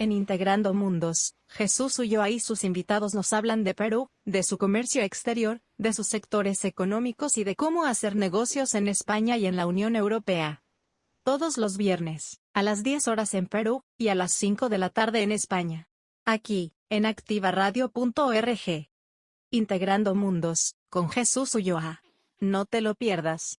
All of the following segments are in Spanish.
En Integrando Mundos, Jesús Ulloa y sus invitados nos hablan de Perú, de su comercio exterior, de sus sectores económicos y de cómo hacer negocios en España y en la Unión Europea. Todos los viernes, a las 10 horas en Perú, y a las 5 de la tarde en España. Aquí, en activaradio.org. Integrando Mundos, con Jesús Ulloa. No te lo pierdas.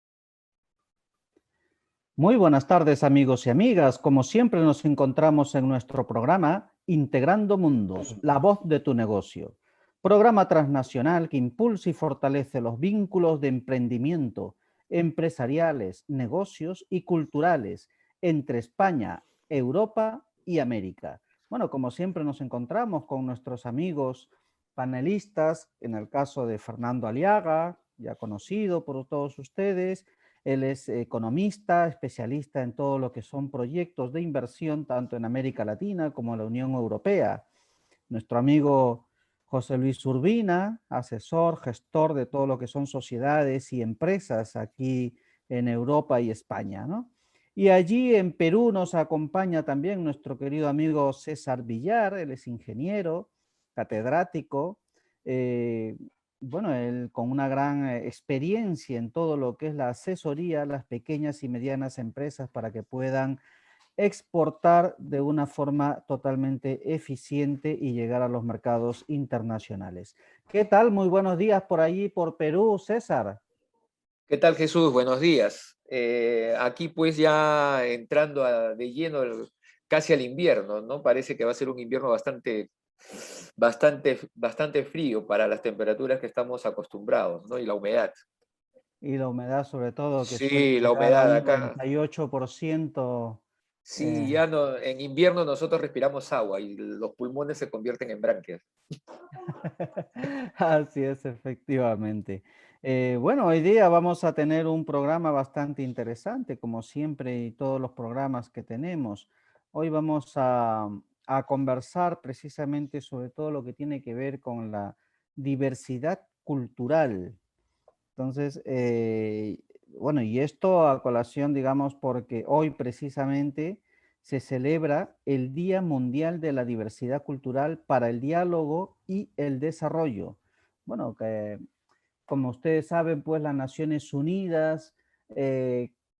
Muy buenas tardes, amigos y amigas. Como siempre nos encontramos en nuestro programa Integrando Mundos, la voz de tu negocio. Programa transnacional que impulsa y fortalece los vínculos de emprendimiento, empresariales, negocios y culturales entre España, Europa y América. Bueno, como siempre nos encontramos con nuestros amigos panelistas, en el caso de Fernando Aliaga, ya conocido por todos ustedes. Él es economista, especialista en todo lo que son proyectos de inversión, tanto en América Latina como en la Unión Europea. Nuestro amigo José Luis Urbina, asesor, gestor de todo lo que son sociedades y empresas aquí en Europa y España, ¿no? Y allí en Perú nos acompaña también nuestro querido amigo César Villar. Él es ingeniero, catedrático, bueno, él con una gran experiencia en todo lo que es la asesoría a las pequeñas y medianas empresas para que puedan exportar de una forma totalmente eficiente y llegar a los mercados internacionales. ¿Qué tal? Muy buenos días por allí, por Perú, César. ¿Qué tal, Jesús? Buenos días. Aquí pues ya entrando de lleno casi al invierno, ¿no? Parece que va a ser un invierno bastante frío para las temperaturas que estamos acostumbrados, ¿no? Y la humedad. Y la humedad sobre todo, que suele Sí, la llegar a humedad un acá. 98%. Sí, ya no, en invierno nosotros respiramos agua y los pulmones se convierten en branquias. Así es, efectivamente. Bueno, hoy día vamos a tener un programa bastante interesante, como siempre, y todos los programas que tenemos. Hoy vamos a conversar precisamente sobre todo lo que tiene que ver con la diversidad cultural. Entonces, bueno, y esto a colación, digamos, porque hoy precisamente se celebra el Día Mundial de la Diversidad Cultural para el Diálogo y el Desarrollo. Bueno, que como ustedes saben, pues las Naciones Unidas,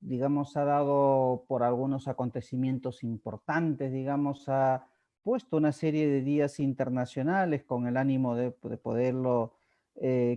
digamos, ha dado por algunos acontecimientos importantes, digamos, ha puesto una serie de días internacionales con el ánimo de poderlo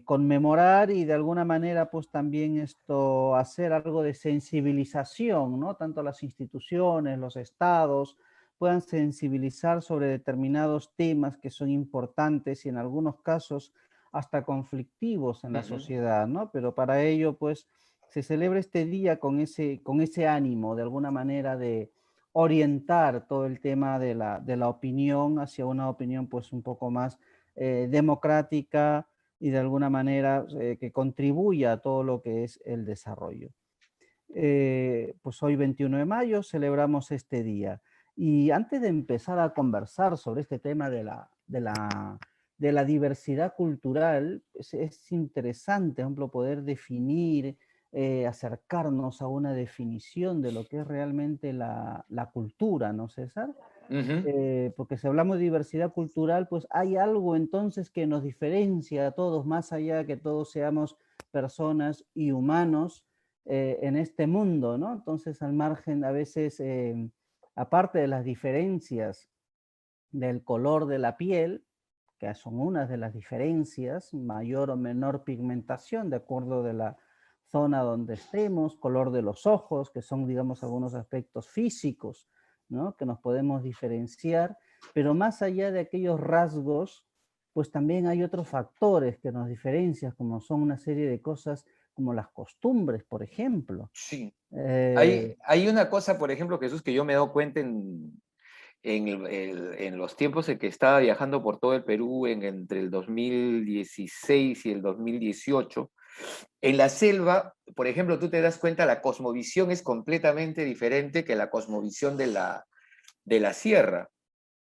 conmemorar y de alguna manera, pues también esto, hacer algo de sensibilización, ¿no? Tanto las instituciones, los estados, puedan sensibilizar sobre determinados temas que son importantes y en algunos casos hasta conflictivos en la sociedad, ¿no? Pero para ello, pues, se celebra este día con ese ánimo, de alguna manera, de orientar todo el tema de la opinión hacia una opinión, pues, un poco más democrática y de alguna manera que contribuya a todo lo que es el desarrollo. Pues hoy 21 de mayo celebramos este día. Y antes de empezar a conversar sobre este tema de la diversidad cultural, es interesante, por ejemplo, poder definir, acercarnos a una definición de lo que es realmente la cultura, ¿no, César? Ujú. Porque si hablamos de diversidad cultural, pues hay algo entonces que nos diferencia a todos, más allá de que todos seamos personas y humanos en este mundo, ¿no? Entonces, al margen, a veces, aparte de las diferencias del color de la piel, que son unas de las diferencias, mayor o menor pigmentación, de acuerdo de la zona donde estemos, color de los ojos, que son, digamos, algunos aspectos físicos, ¿no? Que nos podemos diferenciar, pero más allá de aquellos rasgos, pues también hay otros factores que nos diferencian, como son una serie de cosas como las costumbres, por ejemplo. Sí. Eh, Hay una cosa, por ejemplo, Jesús, que yo me he dado cuenta en los tiempos en que estaba viajando por todo el Perú entre el 2016 y el 2018. En la selva, por ejemplo, tú te das cuenta, la cosmovisión es completamente diferente que la cosmovisión de la sierra.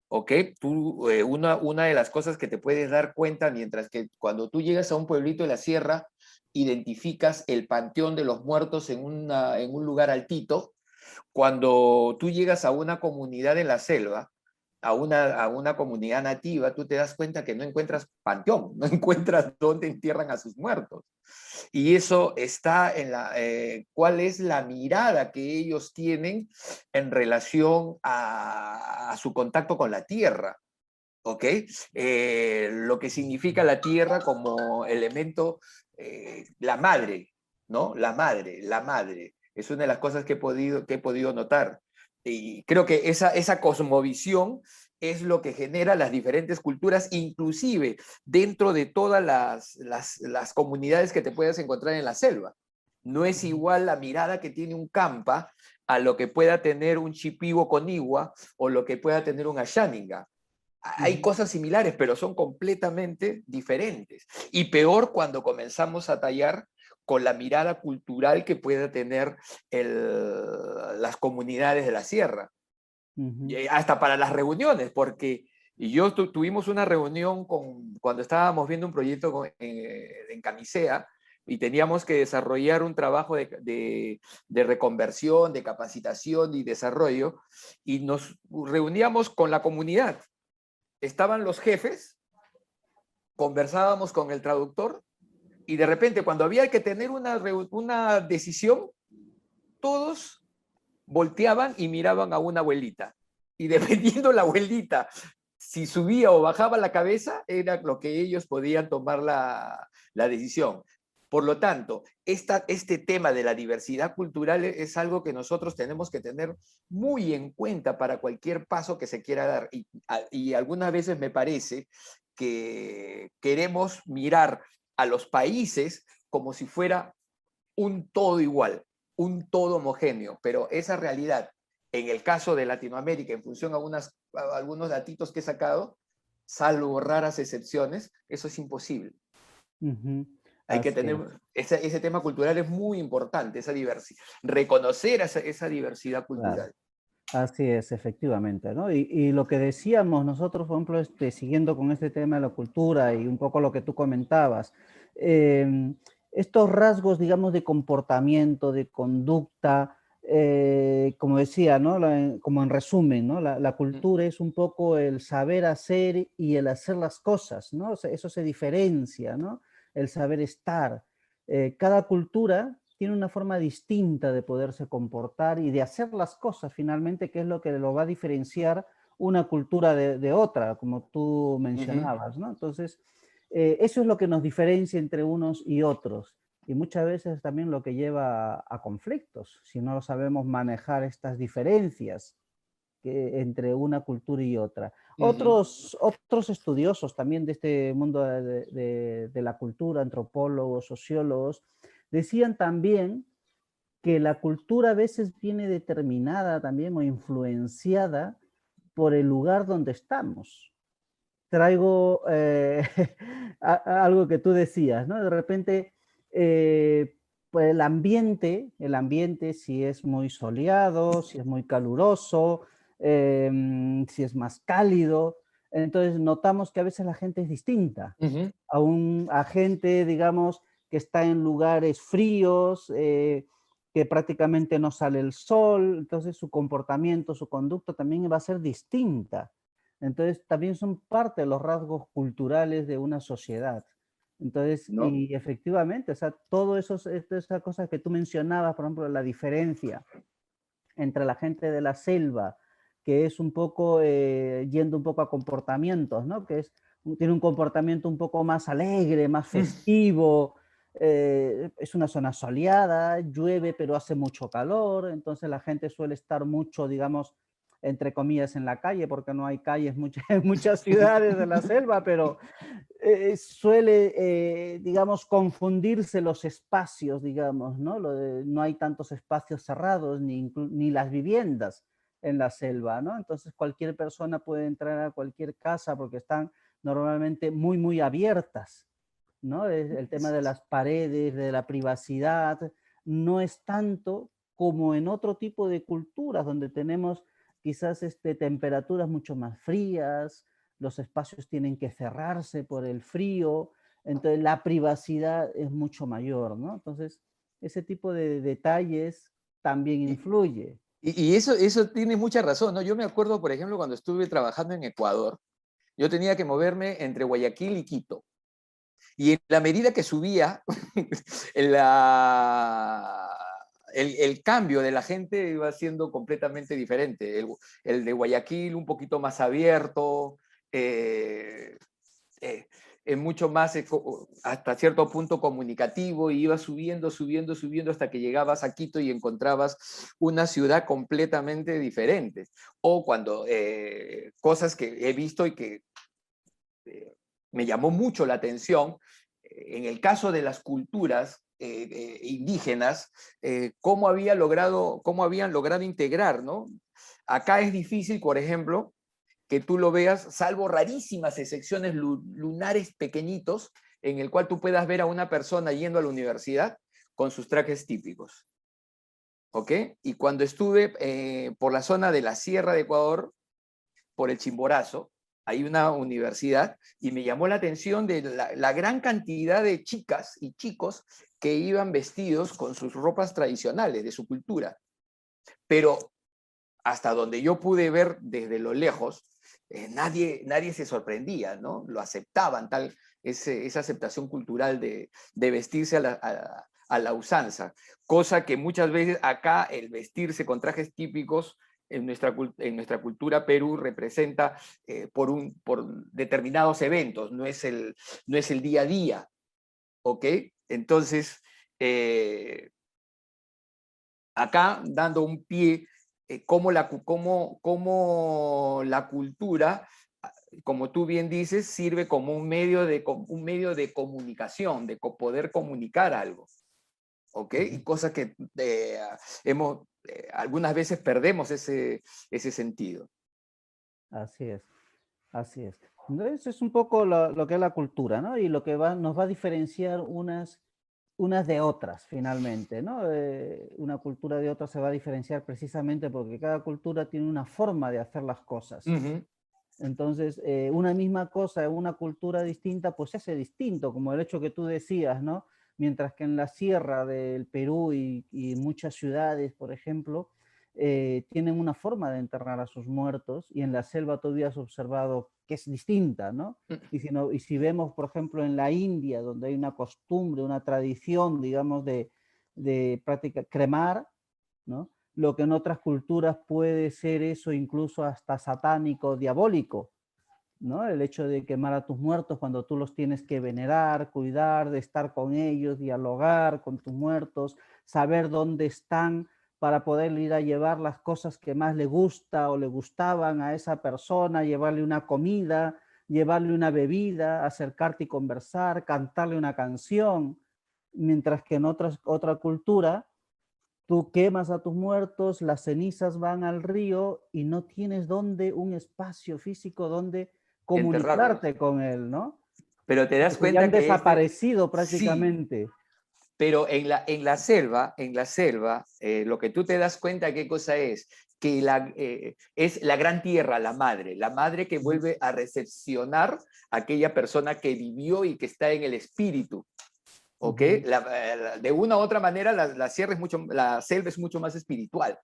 ¿Ok? Una de las cosas que te puedes dar cuenta, mientras que cuando tú llegas a un pueblito de la sierra, identificas el panteón de los muertos en un lugar altito. Cuando tú llegas a una comunidad en la selva, a una comunidad nativa, tú te das cuenta que no encuentras panteón, no encuentras dónde entierran a sus muertos. Y eso está en cuál es la mirada que ellos tienen en relación a su contacto con la tierra. ¿Ok? Lo que significa la tierra como elemento, la madre, ¿no? La madre. Es una de las cosas que he podido notar. Y creo que esa cosmovisión es lo que genera las diferentes culturas, inclusive dentro de todas las comunidades que te puedas encontrar en la selva. No es igual la mirada que tiene un Campa a lo que pueda tener un Shipibo Conigua o lo que pueda tener un Ashaninga. Hay cosas similares, pero son completamente diferentes. Y peor cuando comenzamos a tallar con la mirada cultural que pueda tener las comunidades de la sierra. Hasta para las reuniones, porque tuvimos una reunión cuando estábamos viendo un proyecto en Camisea, y teníamos que desarrollar un trabajo de reconversión, de capacitación y desarrollo, y nos reuníamos con la comunidad. Estaban los jefes, conversábamos con el traductor, y de repente cuando había que tener una decisión, todos volteaban y miraban a una abuelita. Y dependiendo la abuelita, si subía o bajaba la cabeza, era lo que ellos podían tomar la decisión. Por lo tanto, este tema de la diversidad cultural es algo que nosotros tenemos que tener muy en cuenta para cualquier paso que se quiera dar. Y algunas veces me parece que queremos mirar a los países como si fuera un todo igual, un todo homogéneo, pero esa realidad, en el caso de Latinoamérica, en función a algunos datitos que he sacado, salvo raras excepciones, eso es imposible. Hay que tener, ese tema cultural es muy importante, esa diversidad, reconocer esa diversidad cultural. Claro. Así es, efectivamente, ¿no? Y lo que decíamos nosotros, por ejemplo, siguiendo con este tema de la cultura y un poco lo que tú comentabas, estos rasgos, digamos, de comportamiento, de conducta, como decía, ¿no? Como en resumen, ¿no? La cultura es un poco el saber hacer y el hacer las cosas, ¿no? O sea, eso se diferencia, ¿no? El saber estar. Cada cultura tiene una forma distinta de poderse comportar y de hacer las cosas finalmente, que es lo que lo va a diferenciar una cultura de otra, como tú mencionabas, ¿no? Entonces, eso es lo que nos diferencia entre unos y otros. Y muchas veces también lo que lleva a conflictos, si no sabemos manejar estas diferencias entre una cultura y otra. Otros estudiosos también de este mundo de la cultura, antropólogos, sociólogos, decían también que la cultura a veces viene determinada también o influenciada por el lugar donde estamos. Traigo algo que tú decías, ¿no? De repente, pues el ambiente, si es muy soleado, si es muy caluroso, si es más cálido, entonces notamos que a veces la gente es distinta. A gente, digamos, que está en lugares fríos, que prácticamente no sale el sol, entonces su comportamiento, su conducta también va a ser distinta. Entonces, también son parte de los rasgos culturales de una sociedad. Entonces, ¿No? y efectivamente, o sea, todo eso, esas cosas que tú mencionabas, por ejemplo, la diferencia entre la gente de la selva, que es un poco, yendo un poco a comportamientos, ¿no? Tiene un comportamiento un poco más alegre, más festivo, es una zona soleada, llueve, pero hace mucho calor, entonces la gente suele estar mucho, digamos, entre comillas, en la calle, porque no hay calles en muchas ciudades de la selva, pero suele, digamos, confundirse los espacios, digamos, ¿no? No hay tantos espacios cerrados ni las viviendas en la selva, ¿no? Entonces cualquier persona puede entrar a cualquier casa porque están normalmente muy, muy abiertas, ¿no? El tema de las paredes, de la privacidad, no es tanto como en otro tipo de culturas donde tenemos quizás temperaturas mucho más frías, los espacios tienen que cerrarse por el frío, entonces la privacidad es mucho mayor, ¿no? Entonces, ese tipo de detalles también influye. Y eso tiene mucha razón, ¿no? Yo me acuerdo, por ejemplo, cuando estuve trabajando en Ecuador, yo tenía que moverme entre Guayaquil y Quito. Y en la medida que subía, la, el cambio de la gente iba siendo completamente diferente. El de Guayaquil un poquito más abierto, eh, eh, mucho más hasta cierto punto comunicativo, y ibas subiendo, subiendo, subiendo hasta que llegabas a Quito y encontrabas una ciudad completamente diferente. O cuando cosas que he visto y que me llamó mucho la atención, en el caso de las culturas indígenas, cómo cómo habían logrado integrar, ¿no? Acá es difícil, por ejemplo, que tú lo veas, salvo rarísimas excepciones lunares pequeñitos, en el cual tú puedas ver a una persona yendo a la universidad con sus trajes típicos. ¿Ok? Y cuando estuve por la zona de la Sierra de Ecuador, por el Chimborazo, hay una universidad, y me llamó la atención de la gran cantidad de chicas y chicos que iban vestidos con sus ropas tradicionales de su cultura. Pero hasta donde yo pude ver desde lo lejos, nadie se sorprendía, ¿no? Lo aceptaban, esa aceptación cultural de vestirse a la usanza, cosa que muchas veces acá el vestirse con trajes típicos en nuestra cultura Perú representa por determinados eventos, no es el día a día, ¿ok? Entonces, acá dando un pie, cómo la cultura, como tú bien dices, sirve como un medio de comunicación, de poder comunicar algo, ¿ok? Y cosas que algunas veces perdemos ese sentido. Así es, así es. Entonces es un poco lo que es la cultura, ¿no? Y lo que nos va a diferenciar unas de otras, finalmente, ¿no? Una cultura de otra se va a diferenciar precisamente porque cada cultura tiene una forma de hacer las cosas. Ujú. Entonces, una misma cosa en una cultura distinta, pues se hace distinto, como el hecho que tú decías, ¿no? Mientras que en la sierra del Perú y muchas ciudades, por ejemplo, tienen una forma de enterrar a sus muertos, y en la selva tú habías observado que es distinta, ¿no? Y si vemos, por ejemplo, en la India, donde hay una costumbre, una tradición, digamos, de práctica, cremar, ¿no? Lo que en otras culturas puede ser eso incluso hasta satánico, diabólico, ¿no? El hecho de quemar a tus muertos cuando tú los tienes que venerar, cuidar, de estar con ellos, dialogar con tus muertos, saber dónde están para poder ir a llevar las cosas que más le gusta o le gustaban a esa persona, llevarle una comida, llevarle una bebida, acercarte y conversar, cantarle una canción, mientras que en otra cultura tú quemas a tus muertos, las cenizas van al río y no tienes un espacio físico donde Enterrarlos. comunicarte con él, ¿no? Pero te das Porque ya han cuenta que desaparecido sí, prácticamente. pero en la selva, lo que tú te das cuenta, ¿qué cosa es? Que es la gran tierra, la madre que vuelve a recepcionar a aquella persona que vivió y que está en el espíritu, ¿ok? De una u otra manera, la selva es mucho más espiritual.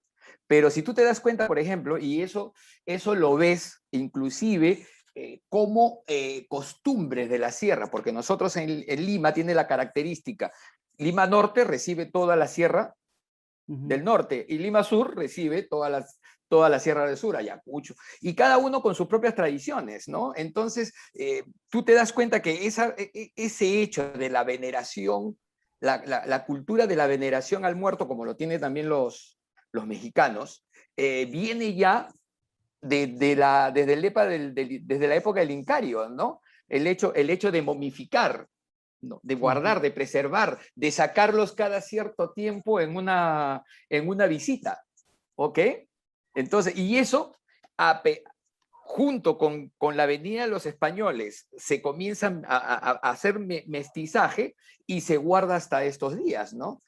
Pero si tú te das cuenta, por ejemplo, y eso lo ves inclusive como costumbres de la sierra, porque nosotros en Lima tiene la característica, Lima Norte recibe toda la sierra del norte y Lima Sur recibe toda la sierra del sur, Ayacucho, y cada uno con sus propias tradiciones, ¿no? Entonces, tú te das cuenta que ese hecho de la veneración, la cultura de la veneración al muerto, como lo tienen también los mexicanos, viene ya desde la época del Incario, ¿no? El hecho de momificar, ¿no? De guardar, de preservar, de sacarlos cada cierto tiempo en una visita, ¿ok? Entonces, y eso, junto con la venida de los españoles, se comienzan a hacer mestizaje y se guarda hasta estos días, ¿no?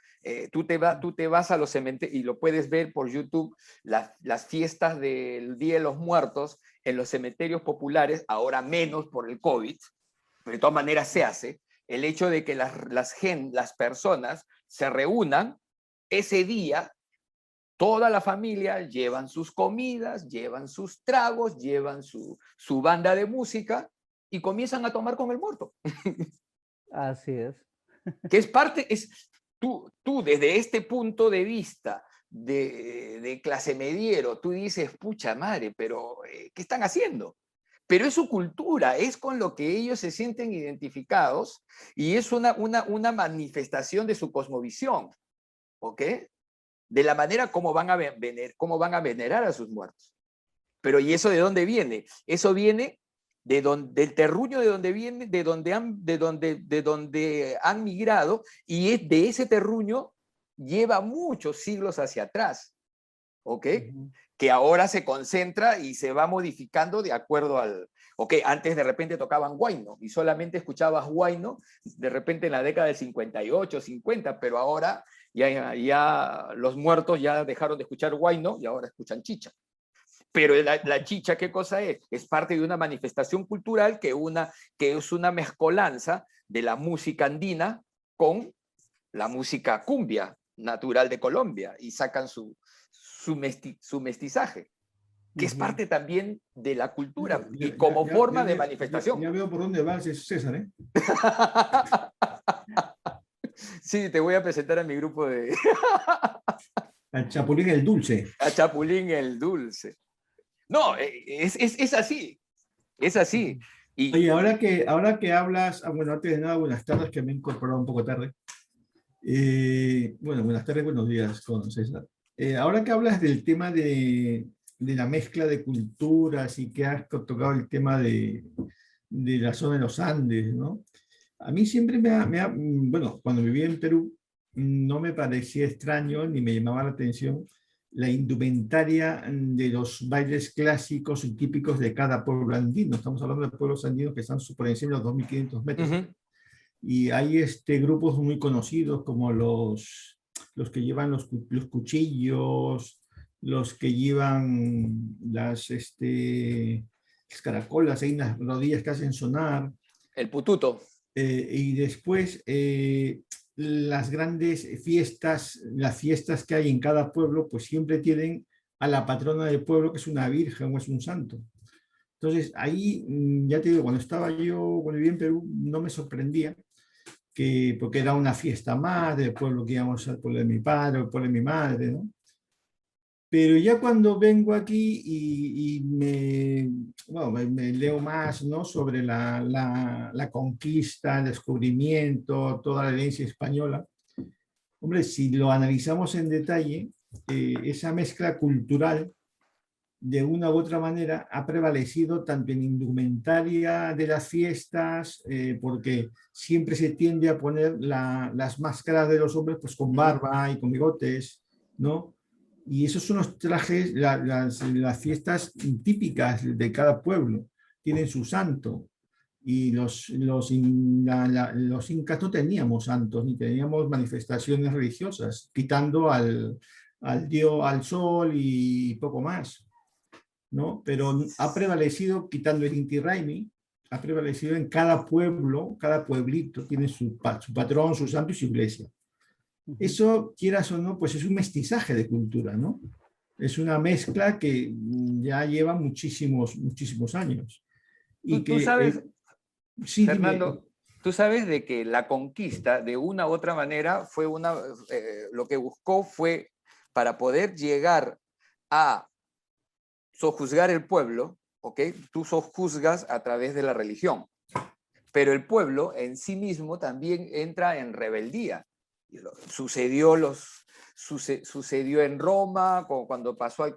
Tú te vas a los cementerios y lo puedes ver por YouTube, las fiestas del Día de los Muertos en los cementerios populares, ahora menos por el COVID, pero de todas maneras se hace, el hecho de que las personas se reúnan ese día toda la familia llevan sus comidas, llevan sus tragos, llevan su banda de música y comienzan a tomar con el muerto. Así es. Que es parte, tú desde este punto de vista de clase mediero, tú dices, pucha madre, pero ¿qué están haciendo? Pero es su cultura, es con lo que ellos se sienten identificados y es una manifestación de su cosmovisión, ¿ok? De la manera como van a venerar a sus muertos. Pero ¿y eso de dónde viene? Eso viene del terruño de donde viene, de donde han migrado, y es de ese terruño lleva muchos siglos hacia atrás, ¿ok? Que ahora se concentra y se va modificando de acuerdo al... Ok, antes de repente tocaban huayno y solamente escuchabas huayno de repente en la década del 58, 50, pero ahora ya los muertos ya dejaron de escuchar huayno y ahora escuchan chicha. Pero la chicha, ¿qué cosa es? Es parte de una manifestación cultural que es una mezcolanza de la música andina con la música cumbia natural de Colombia y sacan su mestizaje, que es parte también de la cultura y como forma de manifestación. Ya veo por dónde vas, César, ¿eh? Sí, te voy a presentar a mi grupo de... Al Chapulín el Dulce. A Chapulín el Dulce. No, es así, es así. Y, oye, ahora que hablas, bueno, antes de nada, buenas tardes, que me he incorporado un poco tarde. Bueno, buenas tardes, buenos días, con César. Ahora que hablas del tema de la mezcla de culturas y que has tocado el tema de la zona de los Andes, ¿no? A mí siempre bueno, cuando viví en Perú, no me parecía extraño ni me llamaba la atención la indumentaria de los bailes clásicos y típicos de cada pueblo andino. Estamos hablando de pueblos andinos que están por encima de los 2.500 metros. Y hay grupos muy conocidos como los que llevan los cuchillos, los que llevan las caracolas, hay unas rodillas que hacen sonar. El pututo. Y después las grandes fiestas, las fiestas que hay en cada pueblo, pues siempre tienen a la patrona del pueblo, que es una virgen o es un santo. Entonces ahí, ya te digo, cuando viví en Perú, no me sorprendía, porque era una fiesta más del pueblo que íbamos al pueblo de mi padre o el pueblo de mi madre, ¿no? Pero ya cuando vengo aquí y me leo más, ¿no?, sobre la conquista, el descubrimiento, toda la herencia española, hombre, si lo analizamos en detalle, esa mezcla cultural de una u otra manera ha prevalecido tanto en indumentaria de las fiestas, porque siempre se tiende a poner las máscaras de los hombres pues con barba y con bigotes, ¿no? Y esos son los trajes, las fiestas típicas de cada pueblo. Tienen su santo. Y los incas no teníamos santos, ni teníamos manifestaciones religiosas, quitando al dios, al sol y poco más, ¿no? Pero ha prevalecido, quitando el Inti Raymi, ha prevalecido en cada pueblo, cada pueblito tiene su patrón, su santo y su iglesia. Eso, quieras o no, pues es un mestizaje de cultura, ¿no? Es una mezcla que ya lleva muchísimos años. Y tú sabes, sí, Fernando, tú sabes de que la conquista, de una u otra manera, fue lo que buscó fue para poder llegar a sojuzgar el pueblo, ¿ok? Tú sojuzgas a través de la religión, pero el pueblo en sí mismo también entra en rebeldía. Sucedió en Roma, cuando pasó al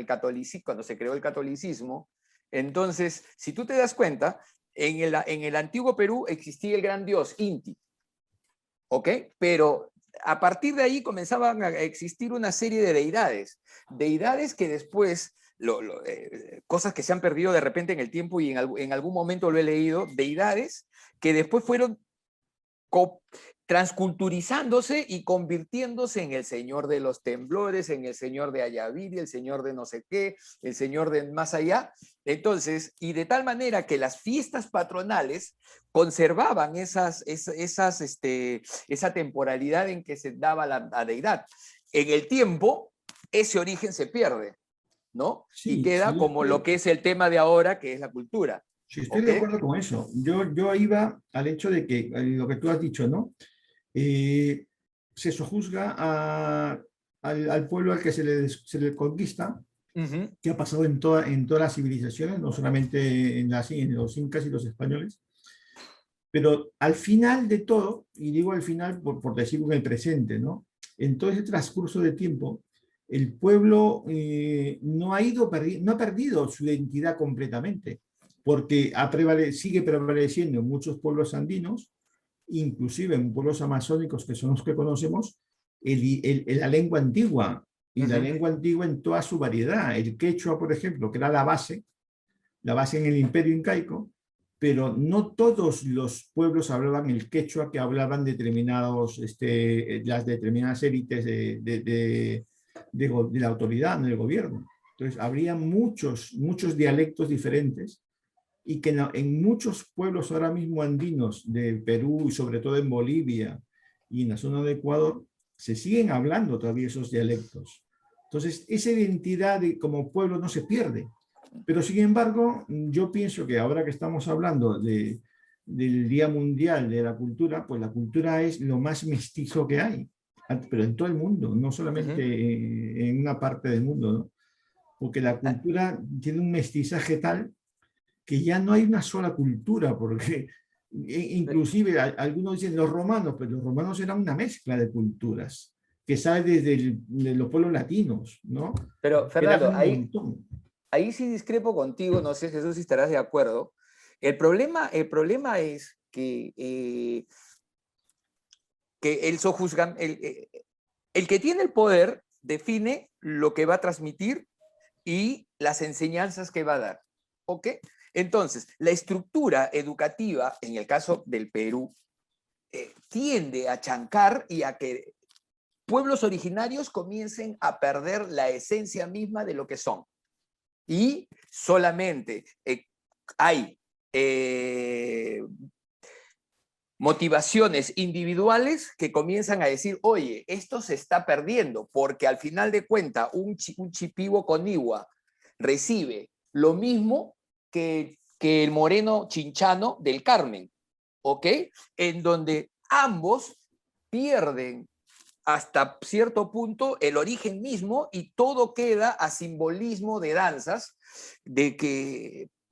catolicismo, cuando se creó el catolicismo. Entonces, si tú te das cuenta, en el antiguo Perú existía el gran dios Inti, ¿ok? Pero a partir de ahí comenzaban a existir una serie de deidades que después, cosas que se han perdido de repente en el tiempo y en algún momento lo he leído, deidades que después fueron transculturizándose y convirtiéndose en el señor de los temblores, en el señor de Ayaviri, el señor de no sé qué, el señor de más allá. Entonces, y de tal manera que las fiestas patronales conservaban esa temporalidad en que se daba la deidad. En el tiempo ese origen se pierde, ¿no? Sí, Y queda sí, como lo que es el tema de ahora, que es la cultura. sí, estoy ¿Ok? de acuerdo con eso. Yo iba al hecho de que, lo que tú has dicho, ¿no? Eh, se sojuzga al pueblo al que se le conquista, Ujú, que ha pasado en todas las civilizaciones, no solamente en los incas y los españoles, pero al final de todo, y digo al final por decirlo en el presente, ¿no? En todo ese transcurso de tiempo, el pueblo no ha perdido su identidad completamente, porque sigue prevaleciendo en muchos pueblos andinos, inclusive en pueblos amazónicos que son los que conocemos, la lengua antigua, y la ujú. lengua antigua en toda su variedad. El quechua, por ejemplo, que era la base en el imperio incaico, pero no todos los pueblos hablaban el quechua que hablaban las determinadas élites de la autoridad, del gobierno. Entonces, habría muchos dialectos diferentes y que en muchos pueblos ahora mismo andinos de Perú y sobre todo en Bolivia y en la zona de Ecuador, se siguen hablando todavía esos dialectos. Entonces, esa identidad como pueblo no se pierde. Pero sin embargo, yo pienso que ahora que estamos hablando del Día Mundial de la Cultura, pues la cultura es lo más mestizo que hay, pero en todo el mundo, no solamente Ujú. en una parte del mundo, ¿no? Porque la Ah, cultura tiene un mestizaje tal que ya no hay una sola cultura, porque inclusive algunos dicen los romanos, pero los romanos eran una mezcla de culturas, que sale de los pueblos latinos, ¿no? Pero, Que eran Fernando, un montón. ahí sí discrepo contigo, no sé, Jesús, si estarás de acuerdo. El problema es que el que tiene el poder define lo que va a transmitir y las enseñanzas que va a dar. ¿Ok? Entonces, la estructura educativa, en el caso del Perú, tiende a chancar y a que pueblos originarios comiencen a perder la esencia misma de lo que son. Y solamente hay motivaciones individuales que comienzan a decir, oye, esto se está perdiendo, porque al final de cuentas un chipivo conigua recibe lo mismo que el moreno chinchano del Carmen, ¿ok? En donde ambos pierden hasta cierto punto el origen mismo y todo queda a simbolismo de danzas,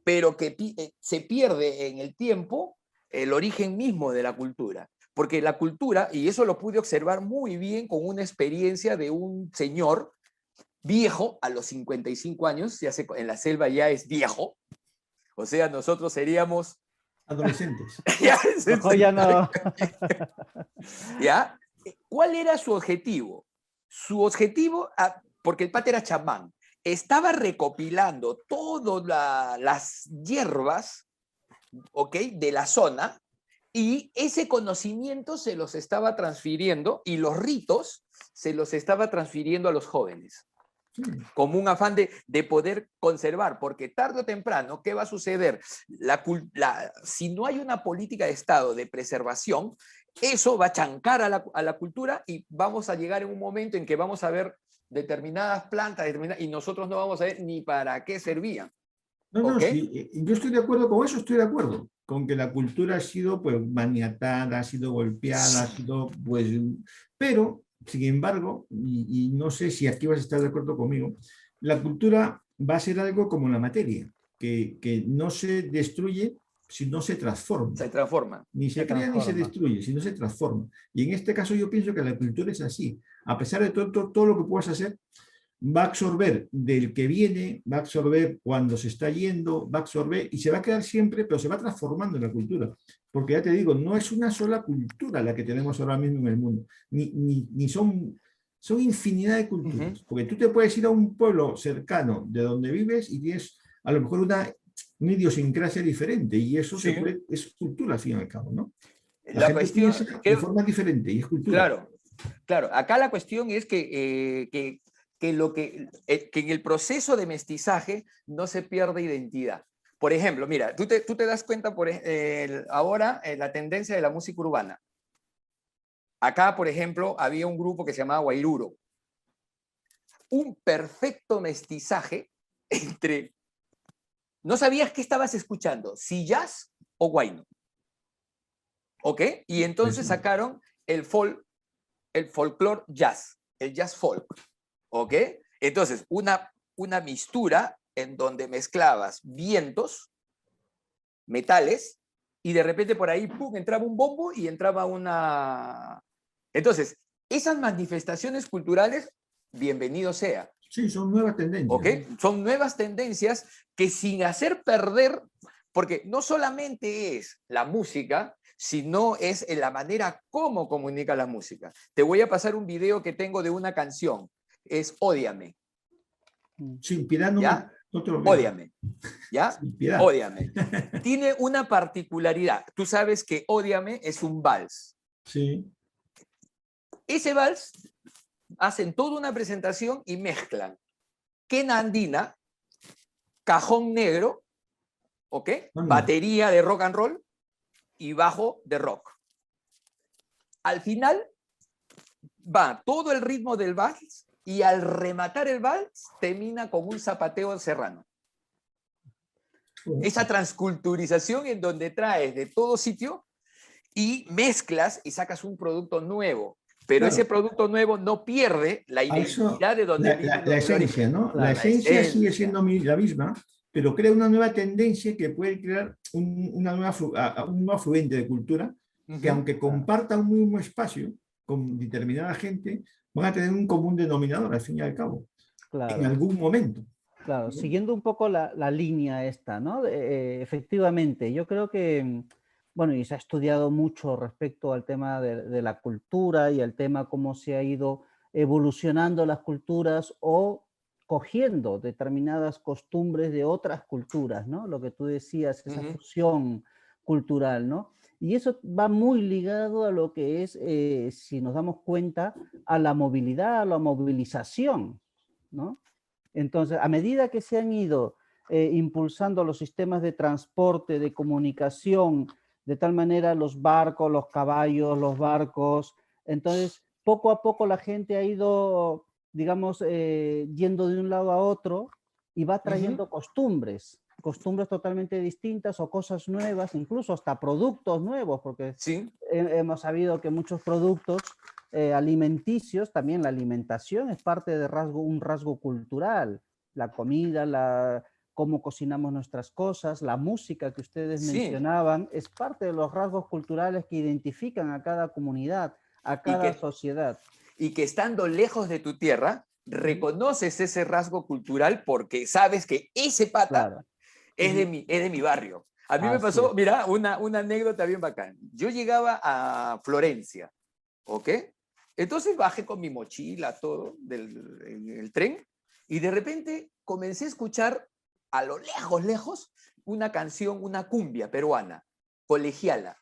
pero que se pierde en el tiempo el origen mismo de la cultura. Porque la cultura, y eso lo pude observar muy bien con una experiencia de un señor viejo a los 55 años, en la selva ya es viejo, o sea, nosotros seríamos... Adolescentes. ya, Mejor ya no. ¿Ya? ¿Cuál era su objetivo? Su objetivo, porque el pata era chamán, estaba recopilando todas las hierbas, ¿ok?, de la zona, y ese conocimiento se los estaba transfiriendo y los ritos se los estaba transfiriendo a los jóvenes Sí. como un afán de poder conservar, porque tarde o temprano, ¿qué va a suceder? Si no hay una política de Estado de preservación, eso va a chancar a la cultura y vamos a llegar en un momento en que vamos a ver determinadas plantas y nosotros no vamos a ver ni para qué servían. No, no, ¿Ok? sí, yo estoy de acuerdo con eso, estoy de acuerdo, con que la cultura ha sido pues maniatada, ha sido golpeada, ha sido pues, pero sin embargo, y no sé si aquí vas a estar de acuerdo conmigo, la cultura va a ser algo como la materia, que no se destruye, sino se transforma. Se transforma. Ni Se se crea ni se transforma. destruye, sino se transforma. Y en este caso yo pienso que la cultura es así. A pesar de todo lo que puedas hacer, va a absorber del que viene, va a absorber cuando se está yendo, va a absorber y se va a quedar siempre, pero se va transformando en la cultura. Porque ya te digo, no es una sola cultura la que tenemos ahora mismo en el mundo, ni son infinidad de culturas. Uh-huh. Porque tú te puedes ir a un pueblo cercano de donde vives y tienes a lo mejor una idiosincrasia diferente y eso Sí. es cultura al fin y al cabo, ¿no? La La gente cuestión, piensa de forma diferente y es cultura. claro, claro, acá la cuestión es que en el proceso de mestizaje no se pierde identidad. Por ejemplo, mira, tú te das cuenta ahora la tendencia de la música urbana. Acá, por ejemplo, había un grupo que se llamaba Guairuro. un perfecto mestizaje entre... No sabías qué estabas escuchando, si jazz o guayno. ¿Ok? Y entonces sacaron el folclore jazz, el jazz folk. ¿Ok? Entonces, una mistura en donde mezclabas vientos, metales, y de repente por ahí, ¡pum!, entraba un bombo y entraba una... Entonces, esas manifestaciones culturales, bienvenido sea. Sí, son nuevas tendencias. ¿Ok? Son nuevas tendencias que sin hacer perder, porque no solamente es la música, sino es en la manera como comunica la música. Te voy a pasar un video que tengo de una canción, es Ódiame. Sin piedad no, ¿Ya? no te lo veo. Ódiame. ¿Ya? Sin piedad. Ódiame. Tiene una particularidad. Tú sabes que Ódiame es un vals. Sí. Ese vals hacen toda una presentación y mezclan quena andina, cajón negro, ¿ok? Batería de rock and roll y bajo de rock. Al final va todo el ritmo del vals y al rematar el vals termina con un zapateo serrano. Esa transculturización en donde traes de todo sitio y mezclas y sacas un producto nuevo. Pero ese producto nuevo no pierde la identidad de donde viene. La esencia, ¿no? La esencia sigue siendo la misma, pero crea una nueva tendencia que puede crear un nuevo afluente de cultura que, aunque comparta un mismo espacio con determinada gente, van a tener un común denominador al fin y al cabo, en algún momento. Claro, siguiendo un poco la línea esta, ¿no? Efectivamente, yo creo que, bueno, y se ha estudiado mucho respecto al tema de la cultura y al tema cómo se ha ido evolucionando las culturas o cogiendo determinadas costumbres de otras culturas, ¿no? Lo que tú decías, esa fusión cultural, ¿no? Y eso va muy ligado a lo que es, si nos damos cuenta, a la movilidad, a la movilización, ¿no? Entonces, a medida que se han ido impulsando los sistemas de transporte, de comunicación, de tal manera los barcos, los caballos, los barcos, entonces poco a poco la gente ha ido, digamos, yendo de un lado a otro y va trayendo costumbres totalmente distintas o cosas nuevas, incluso hasta productos nuevos, porque hemos sabido que muchos productos alimenticios, también la alimentación es parte de un rasgo cultural, la comida, cómo cocinamos nuestras cosas, la música que ustedes mencionaban, es parte de los rasgos culturales que identifican a cada comunidad, a cada sociedad. Y que estando lejos de tu tierra, reconoces ese rasgo cultural porque sabes que ese pata es de mi barrio. A mí me pasó, mira, una anécdota bien bacán. Yo llegaba a Florencia, ¿ok? Entonces bajé con mi mochila, todo, en el tren, y de repente comencé a escuchar a lo lejos, una canción, una cumbia peruana, Colegiala,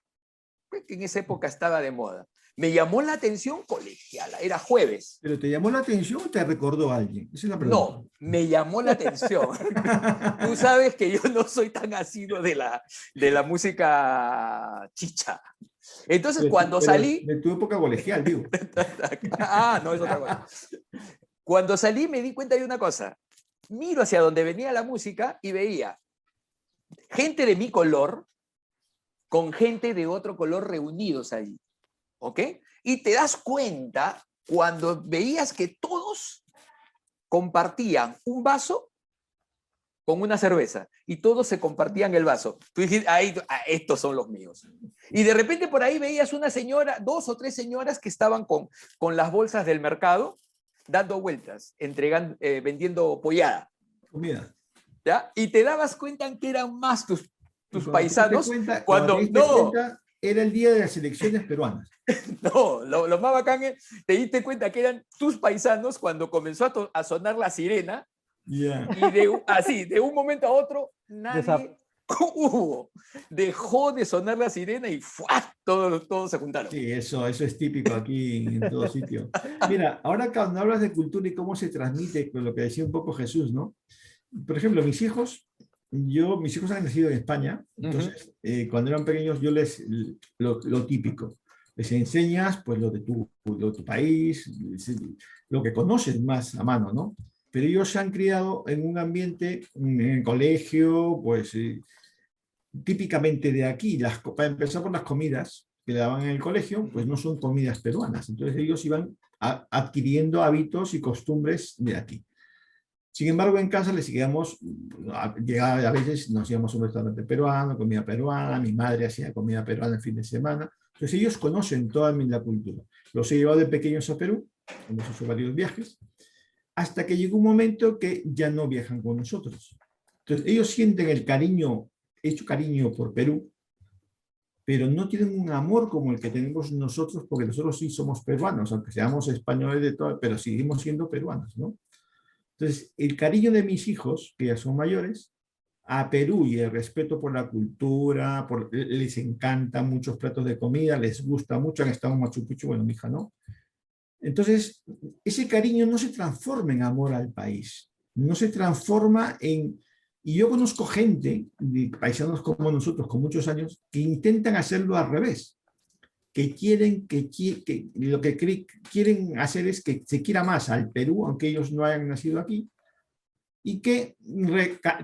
que en esa época estaba de moda. Me llamó la atención Colegiala, era jueves. ¿Pero te llamó la atención o te recordó a alguien? Esa es la pregunta. No, me llamó la atención. Tú sabes que yo no soy tan asiduo de la música chicha. Entonces, cuando salí... De tu época colegial, digo. No, es otra cosa. Cuando salí me di cuenta de una cosa. Miro hacia donde venía la música y veía gente de mi color con gente de otro color reunidos allí. ¿Ok? Y te das cuenta cuando veías que todos compartían un vaso con una cerveza y todos se compartían el vaso. Tú dijiste, estos son los míos. Y de repente por ahí veías una señora, 2 o 3 señoras que estaban con las bolsas del mercado dando vueltas, vendiendo pollada. Comida. ¿Ya? Y te dabas cuenta que eran más tus paisanos cuando era el día de las elecciones peruanas. No, lo más bacán es, te diste cuenta que eran tus paisanos cuando comenzó a sonar la sirena. Yeah. Y de un momento a otro, nadie dejó de sonar la sirena y todos se juntaron. Sí, eso es típico aquí en todo sitio. Mira, ahora cuando hablas de cultura y cómo se transmite, con lo que decía un poco Jesús, ¿no? Por ejemplo, mis hijos han nacido en España, entonces cuando eran pequeños yo lo típico, Les enseñas pues lo de tu país, lo que conoces más a mano, ¿no? Pero ellos se han criado en un ambiente, en el colegio, pues típicamente de aquí. Para empezar por las comidas que le daban en el colegio, pues no son comidas peruanas. Entonces ellos iban adquiriendo hábitos y costumbres de aquí. Sin embargo, en casa les seguíamos, a veces nos íbamos a un restaurante peruano, comida peruana, mi madre hacía comida peruana el fin de semana. Entonces ellos conocen toda la cultura. Los he llevado de pequeños a Perú, hemos hecho varios viajes, hasta que llegó un momento que ya no viajan con nosotros. Entonces ellos sienten el cariño, hecho cariño por Perú, pero no tienen un amor como el que tenemos nosotros, porque nosotros sí somos peruanos, aunque seamos españoles de todo, pero seguimos siendo peruanos, ¿no? Entonces, el cariño de mis hijos, que ya son mayores, a Perú y el respeto por la cultura, les encantan muchos platos de comida, les gusta mucho, han estado en Machu Picchu, bueno, mi hija no. Entonces, ese cariño no se transforma en amor al país, no se transforma en... Y yo conozco gente, paisanos como nosotros, con muchos años, que intentan hacerlo al revés, que lo que quieren hacer es que se quiera más al Perú, aunque ellos no hayan nacido aquí, y que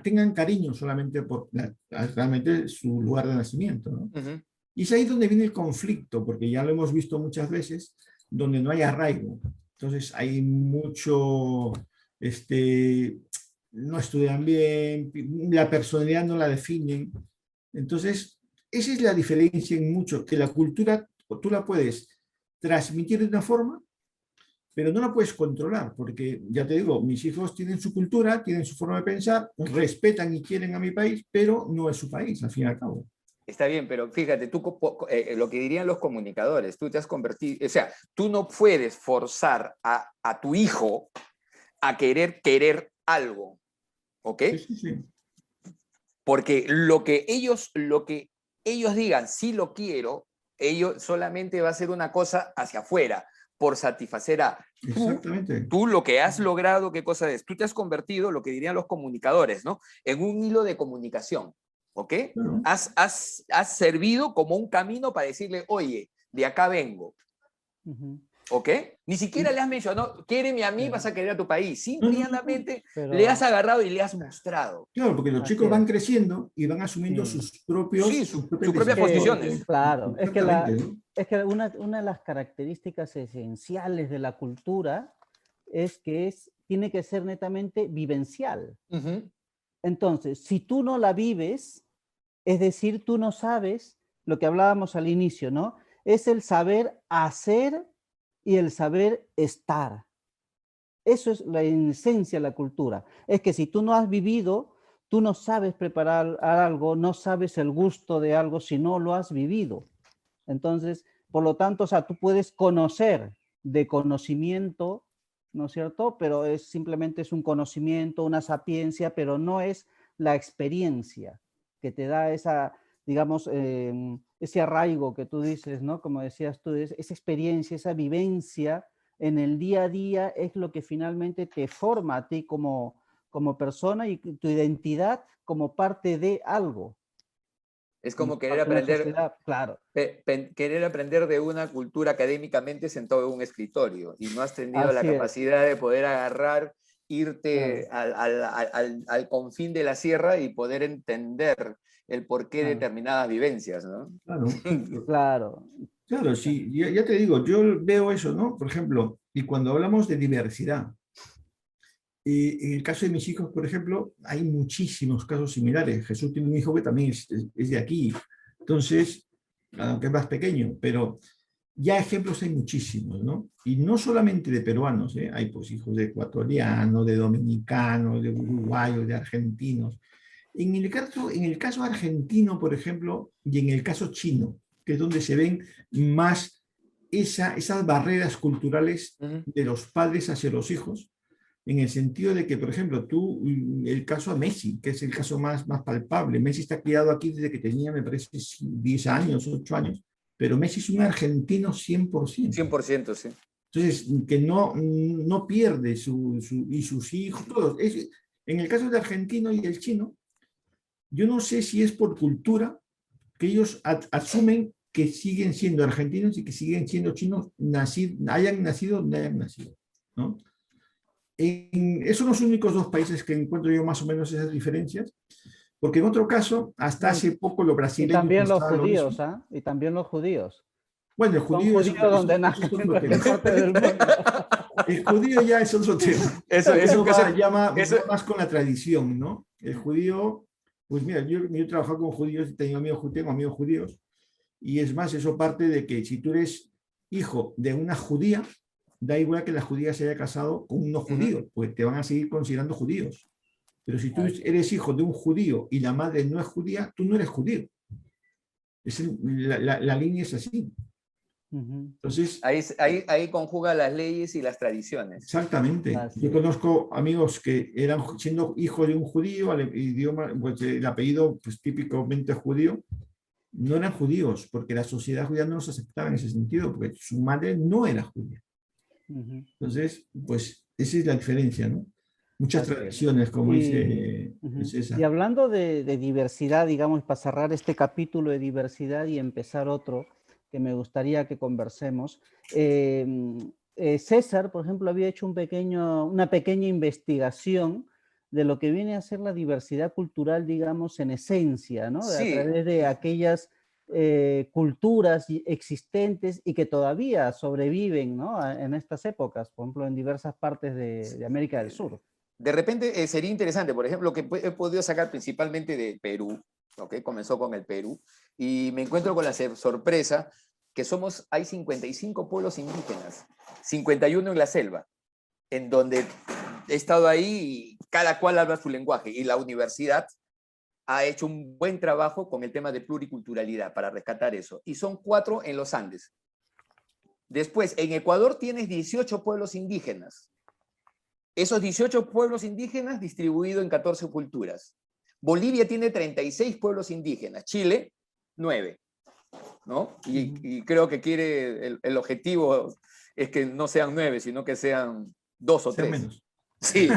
tengan cariño solamente por realmente su lugar de nacimiento, ¿no? Y es ahí donde viene el conflicto, porque ya lo hemos visto muchas veces, donde no hay arraigo. Entonces hay mucho, no estudian bien, la personalidad no la definen. Entonces, esa es la diferencia en mucho, que la cultura tú la puedes transmitir de una forma, pero no la puedes controlar, porque ya te digo, mis hijos tienen su cultura, tienen su forma de pensar, respetan y quieren a mi país, pero no es su país, al fin y al cabo. Está bien, pero fíjate, tú lo que dirían los comunicadores, tú te has convertido, o sea, tú no puedes forzar a tu hijo a querer algo, ¿ok? Sí, sí, sí. Porque lo que ellos digan, sí lo quiero, ellos solamente va a ser una cosa hacia afuera, por satisfacer a... Exactamente. Tú lo que has logrado, ¿qué cosa es? Tú te has convertido, lo que dirían los comunicadores, ¿no? En un hilo de comunicación, ¿ok? Claro. Has servido como un camino para decirle, oye, de acá vengo. ¿Ok? Ni siquiera le has mencionado, quiéreme a mí, vas a querer a tu país. Simplemente le has agarrado y le has mostrado. Claro, porque los chicos van creciendo y van asumiendo sus propios... Sí, sus propias posiciones. Claro, es que una de las características esenciales de la cultura es que tiene que ser netamente vivencial. Entonces, si tú no la vives, es decir, tú no sabes lo que hablábamos al inicio, ¿no? Es el saber hacer y el saber estar. Eso es la esencia de la cultura. Es que si tú no has vivido, tú no sabes preparar algo, no sabes el gusto de algo si no lo has vivido. Entonces, por lo tanto, o sea, tú puedes conocer de conocimiento, ¿no es cierto? Pero simplemente es un conocimiento, una sapiencia, pero no es la experiencia que te da esa, digamos, ese arraigo que tú dices, ¿no? Como decías tú, esa experiencia, esa vivencia en el día a día es lo que finalmente te forma a ti como persona y tu identidad como parte de algo. Es como querer aprender, claro. Querer aprender de una cultura académicamente sentado en un escritorio y no has tenido la capacidad de poder agarrar, irte al confín de la sierra y poder entender el porqué de determinadas vivencias, ¿no? Claro, sí, ya te digo, yo veo eso, ¿no? Por ejemplo, y cuando hablamos de diversidad, en el caso de mis hijos, por ejemplo, hay muchísimos casos similares. Jesús tiene un hijo que también es de aquí, entonces, aunque es más pequeño, pero ya ejemplos hay muchísimos, ¿no? Y no solamente de peruanos, ¿eh? Hay pues hijos de ecuatorianos, de dominicanos, de uruguayos, de argentinos. En el caso argentino, por ejemplo, y en el caso chino, que es donde se ven más esas barreras culturales de los padres hacia los hijos, en el sentido de que, por ejemplo, el caso a Messi, que es el caso más palpable. Messi está criado aquí desde que tenía, me parece, 10 años, 8 años, pero Messi es un argentino 100%. 100%, sí. Entonces, que no pierde y sus hijos, todos. En el caso del argentino y el chino, yo no sé si es por cultura que ellos asumen que siguen siendo argentinos y que siguen siendo chinos, hayan nacido donde hayan nacido, ¿no? Esos son los únicos dos países que encuentro yo más o menos esas diferencias, porque en otro caso, hasta hace poco los Y brasileños también los pensaban lo mismo. judíos, ¿ah? Y también los judíos. Bueno, el Son judío es judíos donde nazcan en cualquier parte del mundo. El judío ya es otro tema. Eso Va más con la tradición, ¿no? El judío, pues mira, yo he trabajado con judíos, tengo amigos judíos, y es más, eso parte de que si tú eres hijo de una judía, da igual que la judía se haya casado con un no judío, pues te van a seguir considerando judíos. Pero si tú eres hijo de un judío y la madre no es judía, tú no eres judío. La línea es así. Entonces, ahí conjuga las leyes y las tradiciones. Exactamente. Yo conozco amigos que eran, siendo hijos de un judío, pues, el apellido pues, típicamente judío, no eran judíos, porque la sociedad judía no los aceptaba en ese sentido, porque su madre no era judía. Entonces, pues esa es la diferencia, ¿no? Muchas tradiciones, como dice César. Y hablando de diversidad, digamos, para cerrar este capítulo de diversidad y empezar otro que me gustaría que conversemos, César, por ejemplo, había hecho una pequeña investigación de lo que viene a ser la diversidad cultural, digamos, en esencia, ¿no? Sí. A través de aquellas culturas existentes y que todavía sobreviven, ¿no? En estas épocas, por ejemplo, en diversas partes de América del Sur. De repente sería interesante, por ejemplo, que he podido sacar principalmente de Perú, ¿okay? Comenzó con el Perú, y me encuentro con la sorpresa que hay 55 pueblos indígenas, 51 en la selva, en donde he estado ahí y cada cual habla su lenguaje, y la universidad ha hecho un buen trabajo con el tema de pluriculturalidad para rescatar eso, y son 4 en los Andes. Después, en Ecuador tienes 18 pueblos indígenas. Esos 18 pueblos indígenas distribuidos en 14 culturas. Bolivia tiene 36 pueblos indígenas, Chile 9, ¿no? Y creo que el objetivo es que no sean 9, sino que sean 2 o 3. Menos. Sí.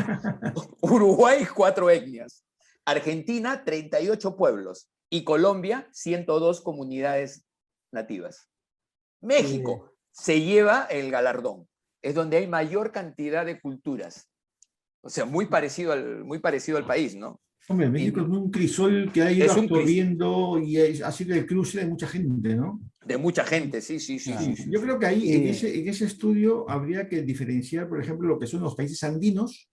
Uruguay 4 etnias. Argentina 38 pueblos. Y Colombia 102 comunidades nativas. México se lleva el galardón. Es donde hay mayor cantidad de culturas. O sea, muy parecido al país, ¿no? Hombre, México es un crisol que ha ido absorbiendo y ha sido el cruce de mucha gente, ¿no? De mucha gente, sí. Yo creo que ahí, en ese estudio, habría que diferenciar, por ejemplo, lo que son los países andinos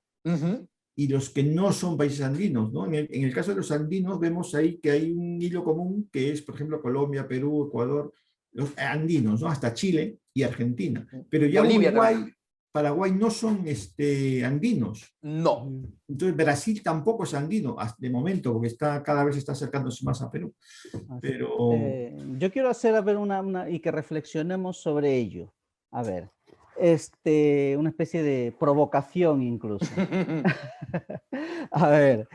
y los que no son países andinos, ¿no? En el caso de los andinos, vemos ahí que hay un hilo común, que es, por ejemplo, Colombia, Perú, Ecuador, los andinos, ¿no? Hasta Chile y Argentina. Pero ya Bolivia Uruguay, también. Paraguay no son andinos. No. Entonces Brasil tampoco es andino, de momento, porque cada vez está acercándose más a Perú. Pero... yo quiero hacer y que reflexionemos sobre ello. A ver, una especie de provocación incluso. A ver,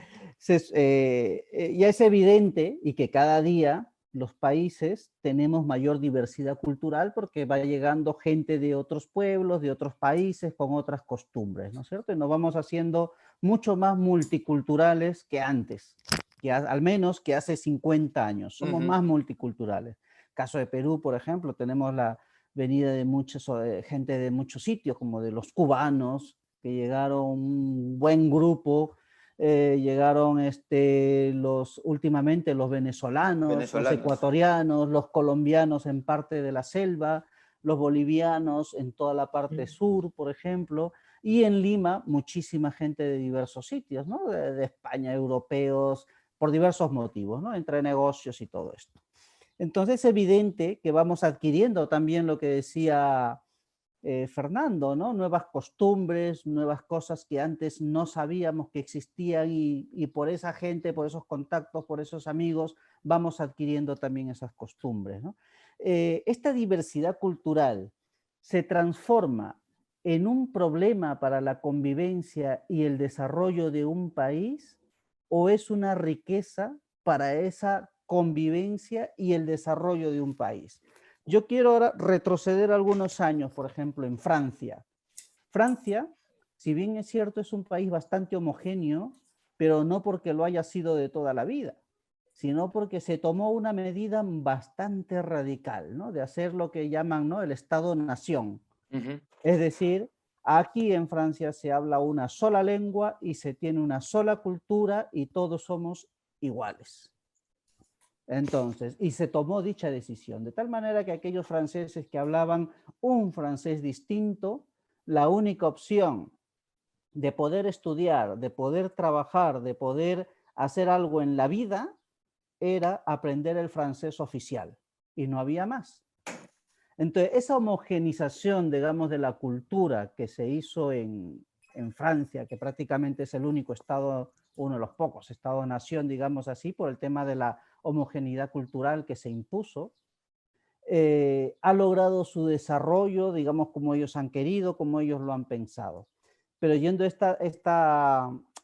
ya es evidente y que cada día los países tenemos mayor diversidad cultural porque va llegando gente de otros pueblos, de otros países, con otras costumbres, ¿no es cierto? Y nos vamos haciendo mucho más multiculturales que antes, al menos que hace 50 años. Somos más multiculturales. Caso de Perú, por ejemplo, tenemos la venida de gente de muchos sitios, como de los cubanos, que llegaron un buen grupo. Llegaron últimamente los venezolanos, los ecuatorianos, los colombianos en parte de la selva, los bolivianos en toda la parte sur, por ejemplo, y en Lima muchísima gente de diversos sitios, ¿no? De España, europeos, por diversos motivos, ¿no? Entre negocios y todo esto. Entonces es evidente que vamos adquiriendo también lo que decía Fernando, ¿no? Nuevas costumbres, nuevas cosas que antes no sabíamos que existían y por esa gente, por esos contactos, por esos amigos, vamos adquiriendo también esas costumbres, ¿no? Esta diversidad cultural se transforma en un problema para la convivencia y el desarrollo de un país, o es una riqueza para esa convivencia y el desarrollo de un país. Yo quiero ahora retroceder algunos años, por ejemplo, en Francia. Francia, si bien es cierto, es un país bastante homogéneo, pero no porque lo haya sido de toda la vida, sino porque se tomó una medida bastante radical, ¿no? De hacer lo que llaman, ¿no?, el Estado-nación. Es decir, aquí en Francia se habla una sola lengua y se tiene una sola cultura y todos somos iguales. Entonces, y se tomó dicha decisión, de tal manera que aquellos franceses que hablaban un francés distinto, la única opción de poder estudiar, de poder trabajar, de poder hacer algo en la vida, era aprender el francés oficial, y no había más. Entonces, esa homogenización, digamos, de la cultura que se hizo en Francia, que prácticamente es el único estado, uno de los pocos estados-nación, digamos así, por el tema de la homogeneidad cultural que se impuso, ha logrado su desarrollo, digamos, como ellos han querido, como ellos lo han pensado. Pero yendo a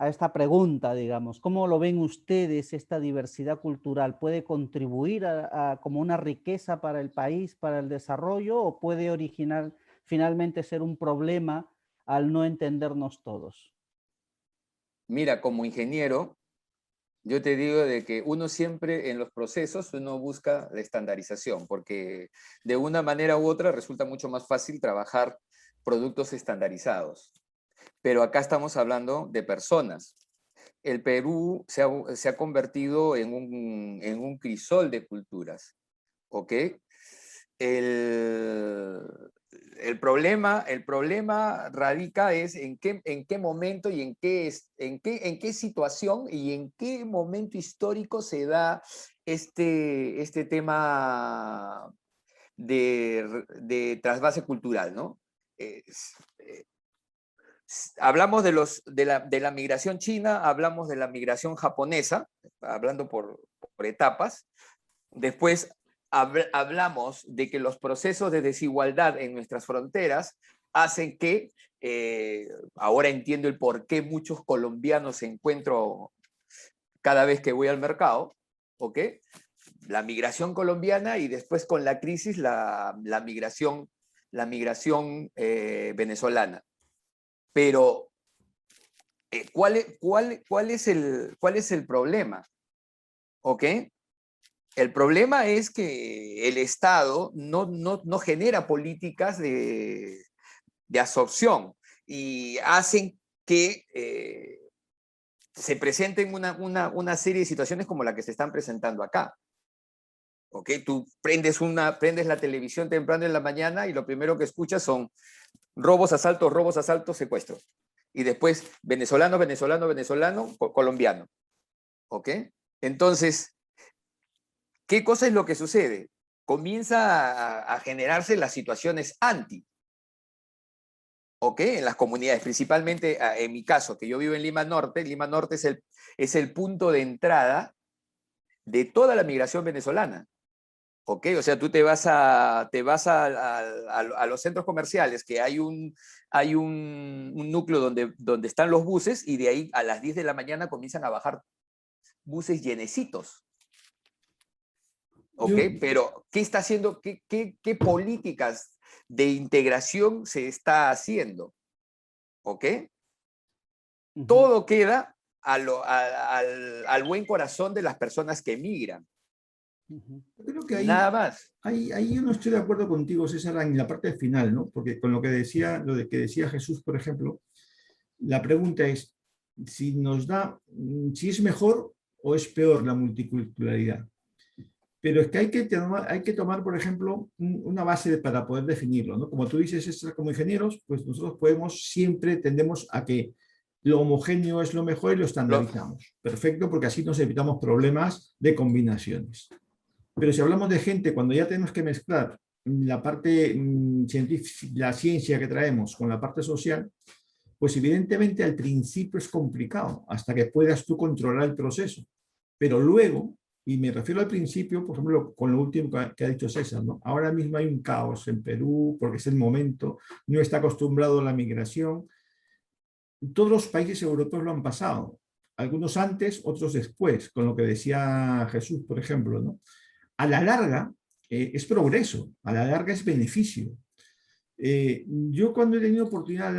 esta pregunta, digamos, ¿cómo lo ven ustedes esta diversidad cultural? ¿Puede contribuir como una riqueza para el país, para el desarrollo, o puede originar, finalmente ser un problema al no entendernos todos? Mira, como ingeniero, yo te digo de que uno siempre en los procesos, uno busca la estandarización, porque de una manera u otra resulta mucho más fácil trabajar productos estandarizados. Pero acá estamos hablando de personas. El Perú se ha convertido en un crisol de culturas, ¿ok? El problema radica es en qué momento y en qué situación y en qué momento histórico se da este tema de trasvase cultural, ¿no? Hablamos de la migración china, hablamos de la migración japonesa, hablando por etapas. Después hablamos de que los procesos de desigualdad en nuestras fronteras hacen que, ahora entiendo el por qué muchos colombianos encuentro cada vez que voy al mercado, ¿ok? La migración colombiana y después con la crisis la migración venezolana. Pero, ¿cuál es el problema? ¿Ok? El problema es que el Estado no genera políticas de absorción y hacen que se presenten una serie de situaciones como la que se están presentando acá. ¿Ok? Tú prendes la televisión temprano en la mañana y lo primero que escuchas son robos, asaltos, secuestros. Y después venezolano, colombiano. ¿Ok? Entonces, ¿qué cosa es lo que sucede? Comienza a generarse las situaciones anti. ¿Ok? En las comunidades, principalmente en mi caso, que yo vivo en Lima Norte es el punto de entrada de toda la migración venezolana. ¿Ok? O sea, tú te vas a los centros comerciales, que hay un núcleo donde están los buses, y de ahí a las 10 de la mañana comienzan a bajar buses llenecitos. ¿Ok? Pero, ¿qué está haciendo? ¿Qué políticas de integración se está haciendo? ¿Ok? Todo queda al buen corazón de las personas que emigran. Yo creo que nada más. Ahí yo no estoy de acuerdo contigo, César, en la parte final, ¿no? Porque con lo que decía Jesús, por ejemplo, la pregunta es si es mejor o es peor la multiculturalidad. Pero es que hay que tomar, por ejemplo, una base para poder definirlo, ¿no? Como tú dices, César, como ingenieros, pues nosotros siempre tendemos a que lo homogéneo es lo mejor y lo estandarizamos. Perfecto, porque así nos evitamos problemas de combinaciones. Pero si hablamos de gente, cuando ya tenemos que mezclar la parte científica, la ciencia que traemos con la parte social, pues evidentemente al principio es complicado, hasta que puedas tú controlar el proceso. Pero luego, y me refiero al principio, por ejemplo, con lo último que ha dicho César, ¿no? Ahora mismo hay un caos en Perú, porque es el momento, no está acostumbrado a la migración. Todos los países europeos lo han pasado, algunos antes, otros después, con lo que decía Jesús, por ejemplo, ¿no? A la larga es progreso, a la larga es beneficio. Yo cuando he tenido oportunidad de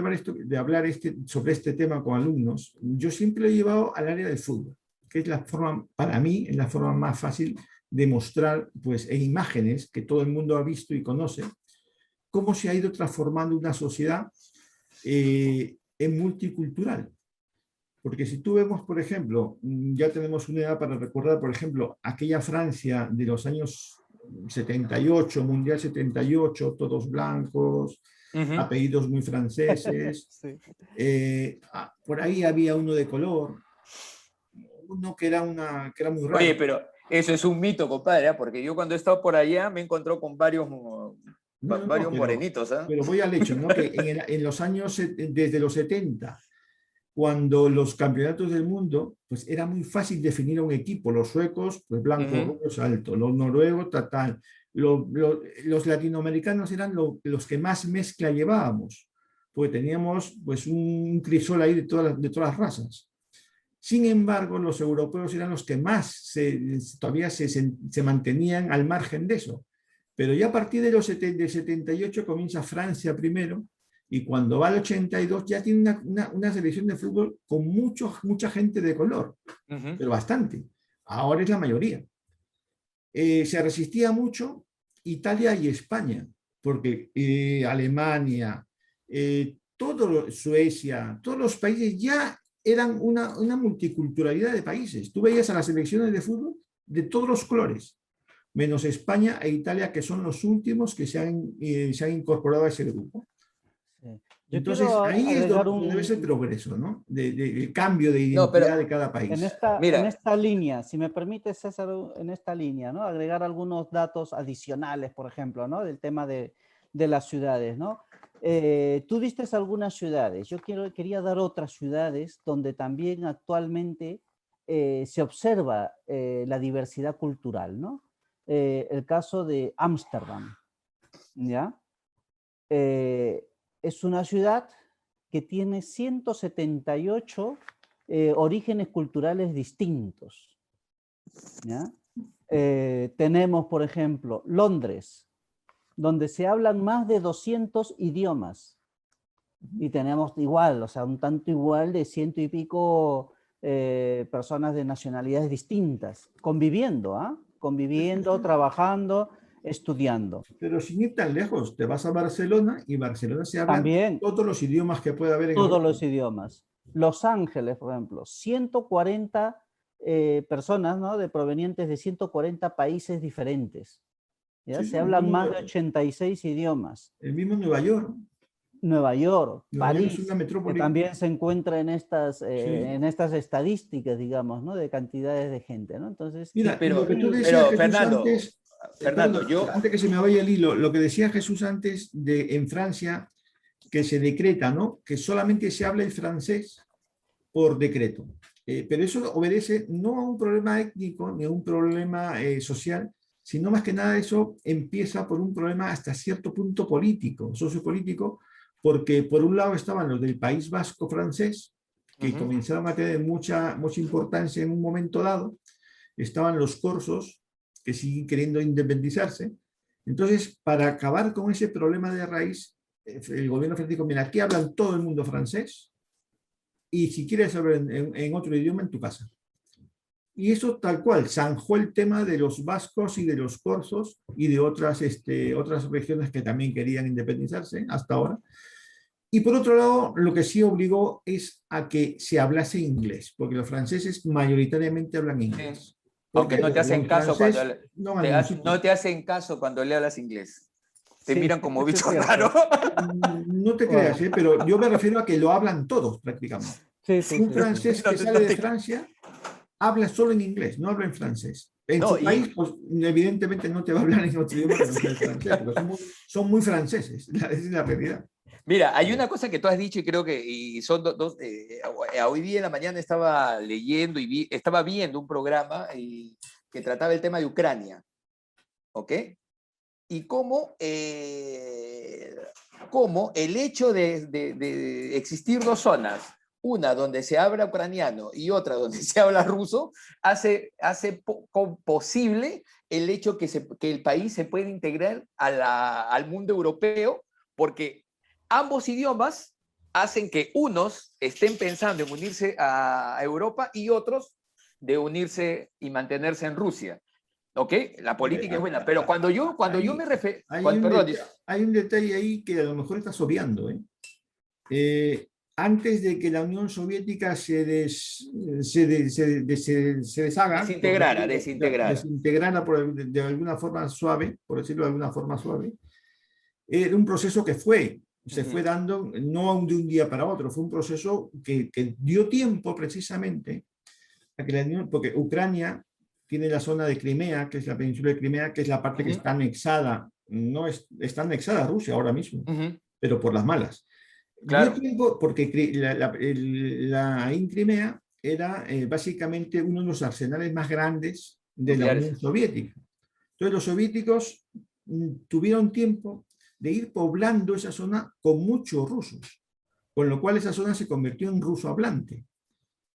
hablar sobre este tema con alumnos, yo siempre lo he llevado al área del fútbol. que es la forma, para mí, es la forma más fácil de mostrar, pues, en imágenes que todo el mundo ha visto y conoce, cómo se ha ido transformando una sociedad en multicultural. Porque si tú vemos, por ejemplo, ya tenemos una edad para recordar, por ejemplo, aquella Francia de los años 78, Mundial 78, todos blancos, apellidos muy franceses. Sí. Por ahí había uno de color, uno que era muy raro. Oye, pero eso es un mito, compadre, porque yo cuando he estado por allá me he encontrado con varios morenitos. Pero voy al hecho, ¿no? Que en los años, desde los 70, cuando los campeonatos del mundo, pues era muy fácil definir a un equipo. Los suecos, pues blancos, rubios, altos. Los noruegos, tal. Los latinoamericanos eran los que más mezcla llevábamos, porque teníamos pues un crisol ahí de todas las razas. Sin embargo, los europeos eran los que más todavía se mantenían al margen de eso. Pero ya a partir de los 78 comienza Francia primero, y cuando va al 82 ya tiene una selección de fútbol con mucha gente de color, pero bastante. Ahora es la mayoría. Se resistía mucho Italia y España, porque Alemania, Suecia, todos los países ya eran una multiculturalidad de países. Tú veías a las selecciones de fútbol de todos los colores, menos España e Italia, que son los últimos que se han incorporado a ese grupo. Sí. Entonces, ahí es donde debe ser el progreso, ¿no? De cambio de identidad de cada país. En esta línea, si me permites, César, en esta línea, ¿no? Agregar algunos datos adicionales, por ejemplo, ¿no? Del tema de las ciudades, ¿no? Tú diste algunas ciudades. Yo quería dar otras ciudades donde también actualmente se observa la diversidad cultural, ¿no? El caso de Ámsterdam, ¿ya? Es una ciudad que tiene 178 orígenes culturales distintos, ¿ya? Tenemos, por ejemplo, Londres, donde se hablan más de 200 idiomas. Y tenemos igual, o sea, un tanto igual de 100 y pico personas de nacionalidades distintas, conviviendo, conviviendo, trabajando, estudiando. Pero sin ir tan lejos, te vas a Barcelona y Barcelona se habla todos los idiomas que puede haber en todos Europa. Los idiomas. Los Ángeles, por ejemplo, 140 personas, ¿no? Provenientes de 140 países diferentes. ¿Ya? Sí, se hablan más de 86 idiomas. El mismo Nueva York. Nueva York, París, es una metrópoli que también se encuentra en estas estadísticas, digamos, ¿no? De cantidades de gente, ¿no? Entonces, mira, pero, lo que tú decías, Jesús, Fernando, antes que se me vaya el hilo, lo que decía Jesús antes en Francia, que se decreta, ¿no? Que solamente se habla el francés por decreto. Pero eso obedece no a un problema étnico ni a un problema social, sino más que nada eso empieza por un problema hasta cierto punto político, sociopolítico, porque por un lado estaban los del País Vasco francés, que comenzaron a tener mucha importancia en un momento dado, estaban los corsos, que siguen queriendo independizarse. Entonces, para acabar con ese problema de raíz, el gobierno francés dijo, mira, aquí hablan todo el mundo francés, y si quieres hablar en otro idioma, en tu casa. Y eso tal cual, zanjó el tema de los vascos y de los corsos y de otras regiones que también querían independizarse hasta ahora. Y por otro lado, lo que sí obligó es a que se hablase inglés, porque los franceses mayoritariamente hablan inglés. Aunque no te hacen caso no te hacen caso cuando le hablas inglés. Te miran como bicho raro. No te creas, pero yo me refiero a que lo hablan todos prácticamente. Un francés que sale de Francia habla solo en inglés, no habla en francés. En su país, pues, evidentemente no te va a hablar en otro idioma que no sea el francés, porque son muy franceses, esa es la realidad. Mira, hay una cosa que tú has dicho y creo que son dos. Hoy día en la mañana estaba leyendo y estaba viendo un programa que trataba el tema de Ucrania, ¿ok? Y cómo el hecho de existir dos zonas, una donde se habla ucraniano y otra donde se habla ruso, hace posible el hecho que el país se pueda integrar al mundo europeo, porque ambos idiomas hacen que unos estén pensando en unirse a Europa y otros de unirse y mantenerse en Rusia. ¿Ok? La política es buena, pero cuando yo me refiero... Hay un detalle ahí que a lo mejor estás obviando, ¿eh? Antes de que la Unión Soviética se deshaga, desintegrara de alguna forma suave, por decirlo de alguna forma suave, era un proceso que se fue dando no de un día para otro, fue un proceso que dio tiempo precisamente a que la Unión, porque Ucrania tiene la zona de Crimea, que es la península de Crimea, que es la parte que está anexada, está anexada a Rusia ahora mismo, pero por las malas. Claro. Dio tiempo porque en Crimea era básicamente uno de los arsenales más grandes de la Unión Soviética. Entonces los soviéticos tuvieron tiempo de ir poblando esa zona con muchos rusos, con lo cual esa zona se convirtió en ruso hablante.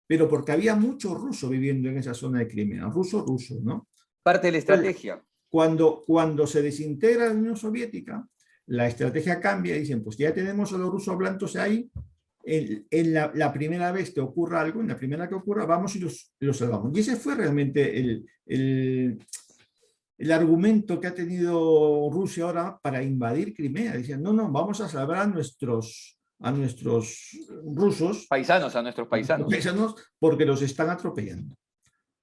Pero porque había muchos rusos viviendo en esa zona de Crimea, ruso, ¿no? Parte de la estrategia. Cuando se desintegra la Unión Soviética, la estrategia cambia y dicen, pues ya tenemos a los rusos hablantes ahí, en la primera vez que ocurra algo, en la primera que ocurra, vamos y los salvamos. Y ese fue realmente el argumento que ha tenido Rusia ahora para invadir Crimea. Dicen, no, vamos a salvar a nuestros rusos. Paisanos, a nuestros paisanos. Porque los están atropellando.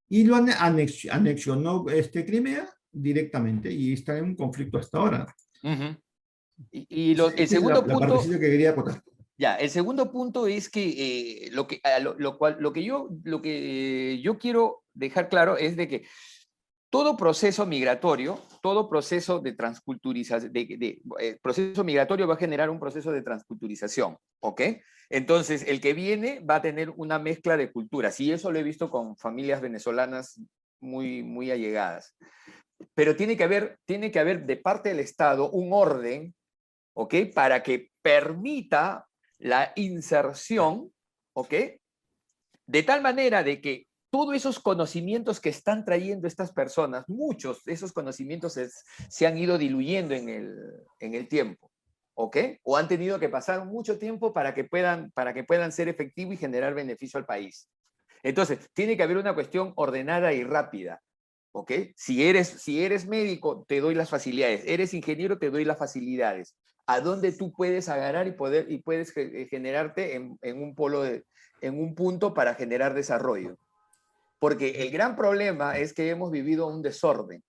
Y lo anexionó Crimea directamente y está en un conflicto hasta ahora. El segundo punto que quería acotar. Ya, el segundo punto es que lo que yo quiero dejar claro es de que todo proceso migratorio, todo proceso de transculturización, proceso migratorio va a generar un proceso de transculturización, ¿ok? Entonces, el que viene va a tener una mezcla de culturas, y eso lo he visto con familias venezolanas muy, muy allegadas. Pero tiene que haber de parte del Estado un orden, ¿ok? Para que permita la inserción, ¿ok? De tal manera de que todos esos conocimientos que están trayendo estas personas, muchos de esos conocimientos se han ido diluyendo en el tiempo, ¿ok? O han tenido que pasar mucho tiempo para que puedan ser efectivos y generar beneficio al país. Entonces, tiene que haber una cuestión ordenada y rápida, ¿ok? Si eres médico, te doy las facilidades. Eres ingeniero, te doy las facilidades. A dónde tú puedes agarrar y puedes generarte en un punto para generar desarrollo. Porque el gran problema es que hemos vivido un desorden,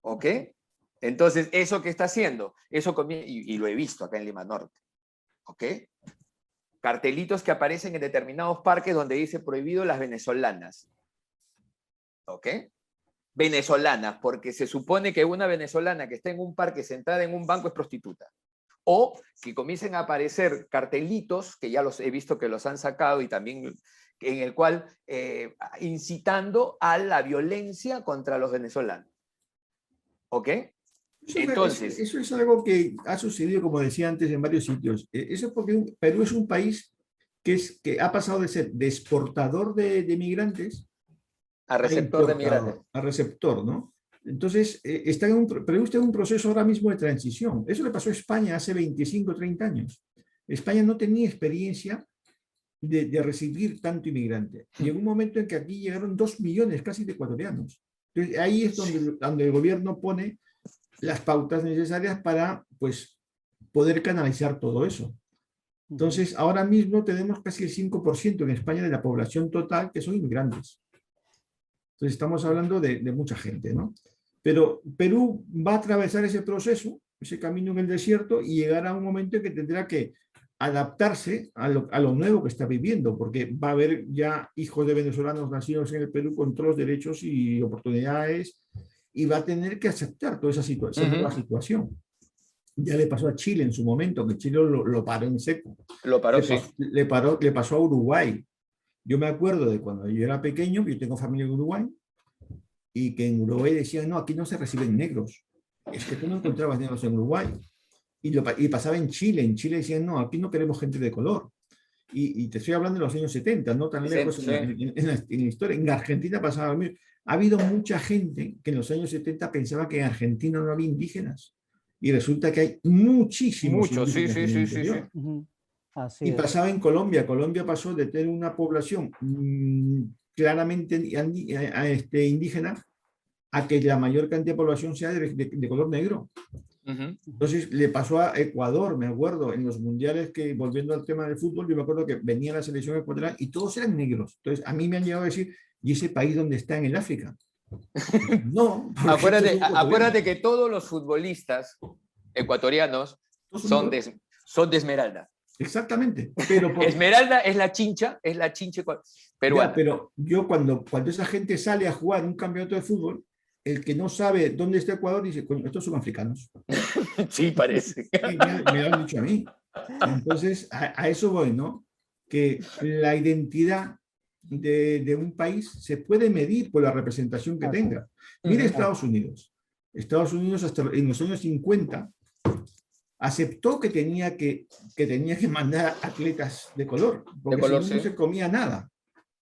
¿ok? Entonces, ¿eso qué está haciendo? Y lo he visto acá en Lima Norte, ¿ok? Cartelitos que aparecen en determinados parques donde dice prohibido las venezolanas, ¿ok? Venezolanas, porque se supone que una venezolana que está en un parque sentada en un banco es prostituta. O que comiencen a aparecer cartelitos, que ya los he visto que los han sacado y también en el cual incitando a la violencia contra los venezolanos. ¿Ok? Entonces, eso es algo que ha sucedido, como decía antes, en varios sitios. Eso es porque Perú es un país que ha pasado de ser de exportador de migrantes a receptor de migrantes. A receptor, ¿no? Entonces, Perú está en un proceso ahora mismo de transición. Eso le pasó a España hace 25, 30 años. España no tenía experiencia de recibir tanto inmigrante. Llegó un momento en que aquí llegaron 2 millones casi de ecuatorianos. Entonces, ahí es donde el gobierno pone las pautas necesarias para, pues, poder canalizar todo eso. Entonces, ahora mismo tenemos casi el 5% en España de la población total que son inmigrantes. Entonces, estamos hablando de mucha gente, ¿no? Pero Perú va a atravesar ese proceso, ese camino en el desierto, y llegará un momento en que tendrá que adaptarse a lo nuevo que está viviendo, porque va a haber ya hijos de venezolanos nacidos en el Perú con todos los derechos y oportunidades, y va a tener que aceptar toda esa nueva situación. Ya le pasó a Chile en su momento, que Chile lo paró en seco. Lo paró, sí. Le pasó a Uruguay. Yo me acuerdo de cuando yo era pequeño, yo tengo familia en Uruguay, y que en Uruguay decían, no, aquí no se reciben negros. Es que tú no encontrabas negros en Uruguay. Y pasaba en Chile decían, no, aquí no queremos gente de color. Y te estoy hablando de los años 70, no tan lejos en la historia. En Argentina pasaba lo mismo. Ha habido mucha gente que en los años 70 pensaba que en Argentina no había indígenas. Y resulta que hay muchísimos indígenas. Sí. Y pasaba en Colombia. Colombia pasó de tener una población claramente indígena a que la mayor cantidad de población sea de color negro. Entonces le pasó a Ecuador, me acuerdo, en los mundiales, que volviendo al tema del fútbol, yo me acuerdo que venía la selección ecuatoriana y todos eran negros. Entonces a mí me han llegado a decir, ¿y ese país dónde está en el África? No, acuérdate que todos los futbolistas ecuatorianos son de Esmeralda. Exactamente. Esmeralda es la chincha peruana. Ya, pero yo cuando esa gente sale a jugar un campeonato de fútbol, el que no sabe dónde está Ecuador dice, coño, estos son africanos. Sí, parece. Me lo han dicho a mí. Entonces, a eso voy, ¿no? Que la identidad de un país se puede medir por la representación que tenga. Mire Estados Unidos. Estados Unidos hasta en los años 50 aceptó que tenía que mandar atletas de color, porque si no, no se comía nada.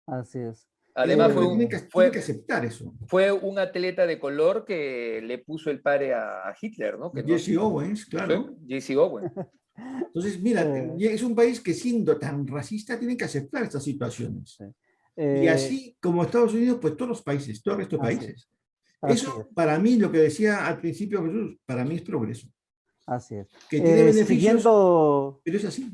Así es. Además, tiene que aceptar eso. Fue un atleta de color que le puso el pare a Hitler, ¿no? Jesse Owens, claro. Jesse Owens. Entonces, mira, es un país que siendo tan racista tiene que aceptar estas situaciones. Y así como Estados Unidos, pues todos los países, todos estos países. Eso, para mí, lo que decía al principio Jesús, para mí es progreso. Así es. Que tiene beneficios, pero es así.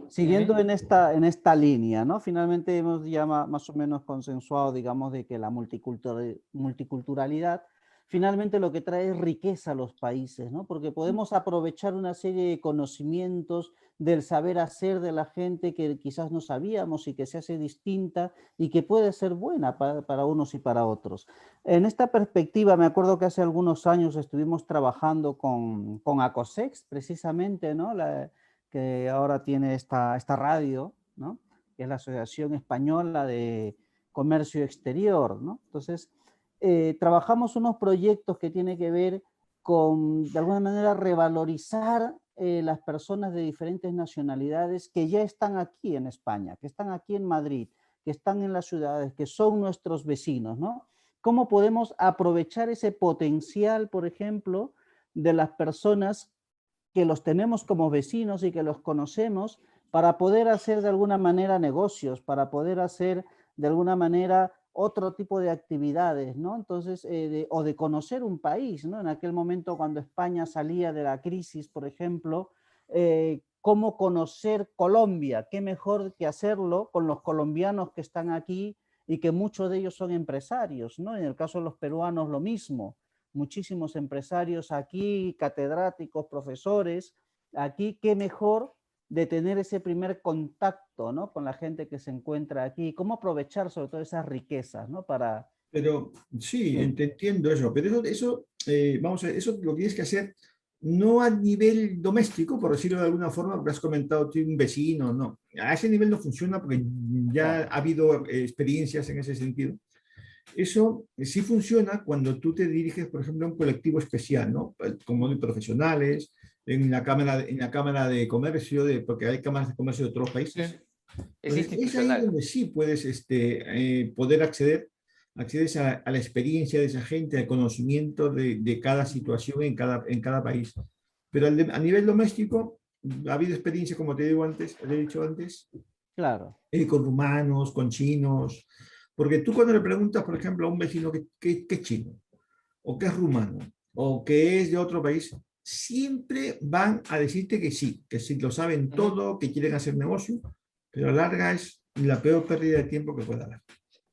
Siguiendo en esta línea, ¿no? Finalmente hemos ya más o menos consensuado, digamos, de que la multiculturalidad finalmente lo que trae es riqueza a los países, ¿no? Porque podemos aprovechar una serie de conocimientos del saber hacer de la gente que quizás no sabíamos y que se hace distinta y que puede ser buena para unos y para otros. En esta perspectiva, me acuerdo que hace algunos años estuvimos trabajando con ACOSEX, precisamente, ¿no? Que ahora tiene esta radio, ¿no? Que es la Asociación Española de Comercio Exterior, ¿no? Entonces, trabajamos unos proyectos que tienen que ver con, de alguna manera, revalorizar las personas de diferentes nacionalidades que ya están aquí en España, que están aquí en Madrid, que están en las ciudades, que son nuestros vecinos, ¿no? ¿Cómo podemos aprovechar ese potencial, por ejemplo, de las personas que los tenemos como vecinos y que los conocemos para poder hacer de alguna manera negocios, para poder hacer de alguna manera otro tipo de actividades, ¿no? Entonces, o de conocer un país, ¿no? En aquel momento cuando España salía de la crisis, por ejemplo, cómo conocer Colombia, qué mejor que hacerlo con los colombianos que están aquí y que muchos de ellos son empresarios, ¿no? En el caso de los peruanos lo mismo, muchísimos empresarios aquí, catedráticos, profesores, aquí, qué mejor de tener ese primer contacto, ¿no? Con la gente que se encuentra aquí, cómo aprovechar sobre todo esas riquezas, ¿no? Pero sí, entiendo eso, pero vamos a ver, eso lo tienes que hacer no a nivel doméstico, por decirlo de alguna forma, porque has comentado tú un vecino, no. A ese nivel no funciona porque ya ha habido experiencias en ese sentido. Eso sí funciona cuando tú te diriges, por ejemplo, a un colectivo especial, ¿no? Como de profesionales, en la cámara de comercio, porque hay cámaras de comercio de otros países. Sí. Es ahí donde sí puedes poder accedes a la experiencia de esa gente, al conocimiento de cada situación en cada país. Pero a nivel doméstico, ha habido experiencias, como te he dicho antes, claro. Con rumanos, con chinos. Porque tú cuando le preguntas, por ejemplo, a un vecino que es chino, o que es rumano, o que es de otro país, siempre van a decirte que sí lo saben todo, que quieren hacer negocio, pero a la larga es la peor pérdida de tiempo que pueda haber.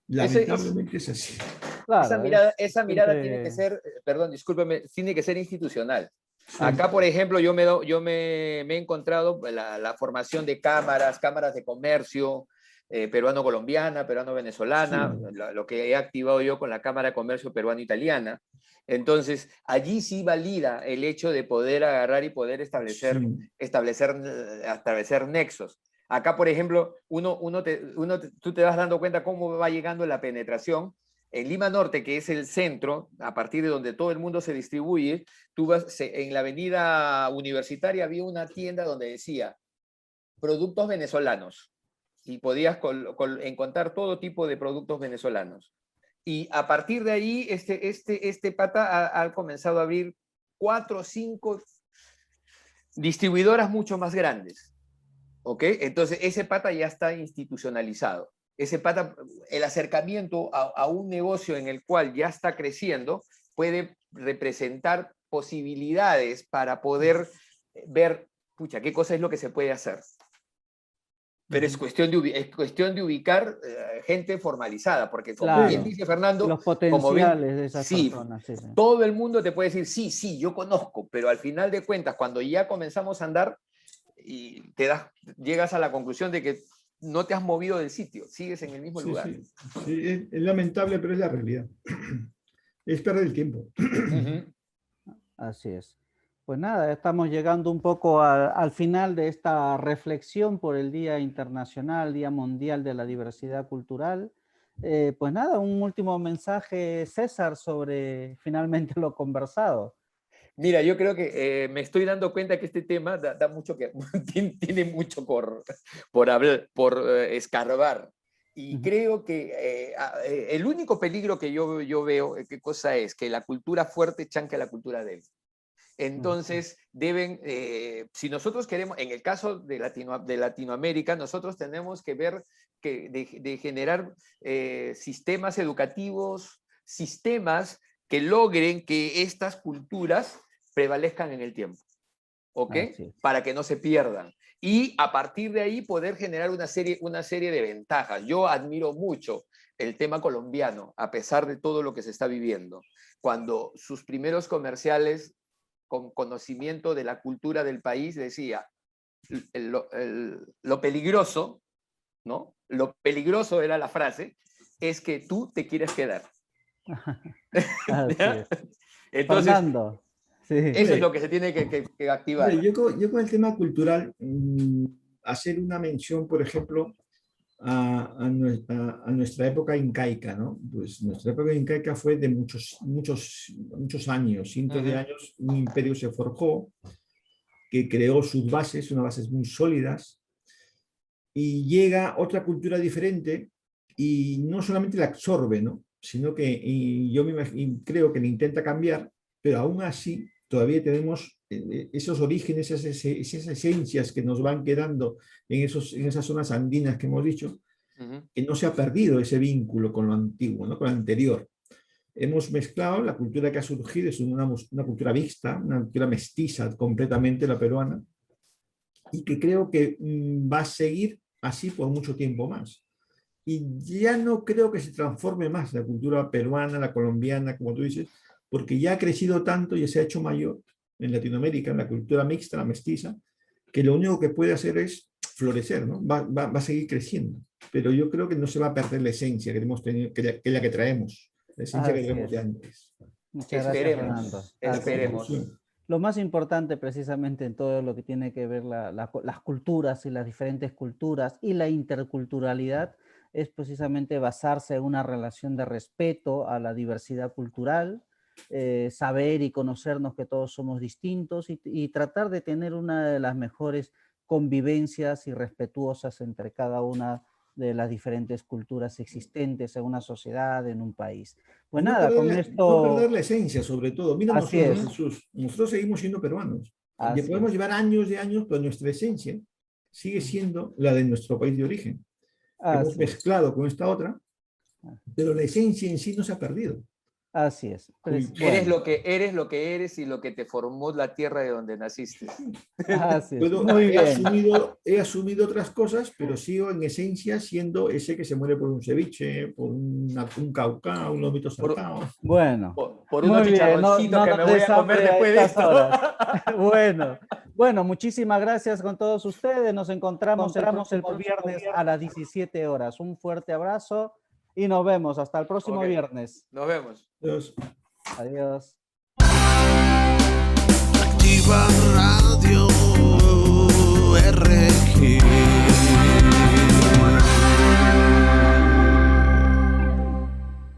Lamentablemente es así. Claro, esa mirada tiene que ser, perdón, discúlpeme, tiene que ser institucional. Sí. Acá, por ejemplo, yo me he encontrado la formación de cámaras de comercio, peruano-colombiana, peruano-venezolana, sí. Lo que he activado yo con la Cámara de Comercio peruano-italiana. Entonces, allí sí valida el hecho de poder agarrar y poder establecer nexos. Acá, por ejemplo, tú te vas dando cuenta cómo va llegando la penetración. En Lima Norte, que es el centro, a partir de donde todo el mundo se distribuye, tú vas, en la avenida Universitaria había una tienda donde decía productos venezolanos y podías encontrar todo tipo de productos venezolanos. Y a partir de ahí, este pata ha comenzado a abrir 4 o 5 distribuidoras mucho más grandes. ¿Ok? Entonces, ese pata ya está institucionalizado. ese pata, el acercamiento a un negocio en el cual ya está creciendo puede representar posibilidades para poder ver, pucha, qué cosa es lo que se puede hacer. Pero es cuestión de ubicar gente formalizada, porque como Claro. bien dice Fernando, Los como potenciales de esas sí, personas. Sí, sí. todo el mundo te puede decir, sí, sí, yo conozco, pero al final de cuentas, cuando ya comenzamos a andar, y llegas a la conclusión de que no te has movido del sitio, sigues en el mismo lugar. Sí. Sí, es lamentable, pero es la realidad. Es perder el tiempo. Así es. Pues nada, estamos llegando un poco al final de esta reflexión por el Día Internacional, Día Mundial de la Diversidad Cultural. Pues nada, un último mensaje, César, sobre finalmente lo conversado. Mira, yo creo que me estoy dando cuenta que este tema da mucho que, tiene mucho por hablar, por escarbar. Y creo que el único peligro que yo veo, ¿qué cosa es? Que la cultura fuerte chanque a la cultura débil. Entonces, deben, si nosotros queremos, en el caso de Latinoamérica, nosotros tenemos que ver de generar sistemas educativos, sistemas que logren que estas culturas prevalezcan en el tiempo, ¿ok? Para que no se pierdan. Y a partir de ahí poder generar una serie de ventajas. Yo admiro mucho el tema colombiano, a pesar de todo lo que se está viviendo. Cuando sus primeros comerciales, con conocimiento de la cultura del país, decía, lo peligroso, ¿no? Lo peligroso era la frase, es que tú te quieres quedar. Entonces, Fernando, sí. Eso es lo que se tiene que activar. Yo con el tema cultural, hacer una mención, por ejemplo, a nuestra época incaica, ¿no? Pues nuestra época incaica fue de muchos años, cientos de años. Un imperio se forjó que creó sus bases, unas bases muy sólidas, y llega otra cultura diferente y no solamente la absorbe, ¿no? Sino que yo creo que la intenta cambiar, pero aún así todavía tenemos esos orígenes, esas esencias que nos van quedando en esas zonas andinas que hemos dicho, que no se ha perdido ese vínculo con lo antiguo, ¿no? Con lo anterior. Hemos mezclado la cultura que ha surgido, es una cultura mixta, una cultura mestiza completamente la peruana, y que creo que va a seguir así por mucho tiempo más. Y ya no creo que se transforme más la cultura peruana, la colombiana, como tú dices, porque ya ha crecido tanto y se ha hecho mayor en Latinoamérica, en la cultura mixta, la mestiza, que lo único que puede hacer es florecer, ¿no? Va a seguir creciendo. Pero yo creo que no se va a perder la esencia que hemos tenido, que es la que traemos, la esencia que traemos de antes. Muchas gracias, Fernando. Esperemos. Lo más importante precisamente en todo lo que tiene que ver las culturas y las diferentes culturas y la interculturalidad es precisamente basarse en una relación de respeto a la diversidad cultural, saber y conocernos que todos somos distintos y tratar de tener una de las mejores convivencias y respetuosas entre cada una de las diferentes culturas existentes en una sociedad, en un país. Pues no nada, con esto... No perder la esencia, sobre todo. Mira Así nosotros, es. Jesús, nosotros seguimos siendo peruanos. Así podemos es. llevar años de años, pero nuestra esencia sigue siendo la de nuestro país de origen. Hemos mezclado con esta otra, pero la esencia en sí no se ha perdido. Así es. Pues, eres lo que eres y lo que te formó la tierra de donde naciste. Así es. Pero muy bien. He asumido otras cosas, pero sigo en esencia siendo ese que se muere por un ceviche, por un caucá, un lomito saltado. Bueno. Por unos chicharroncitos que me voy a comer después de esto. Bueno, muchísimas gracias con todos ustedes. Nos encontramos el viernes a las 17 horas. Un fuerte abrazo. Y nos vemos. Hasta el próximo viernes. Nos vemos. Adiós. Adiós. Activa Radio R.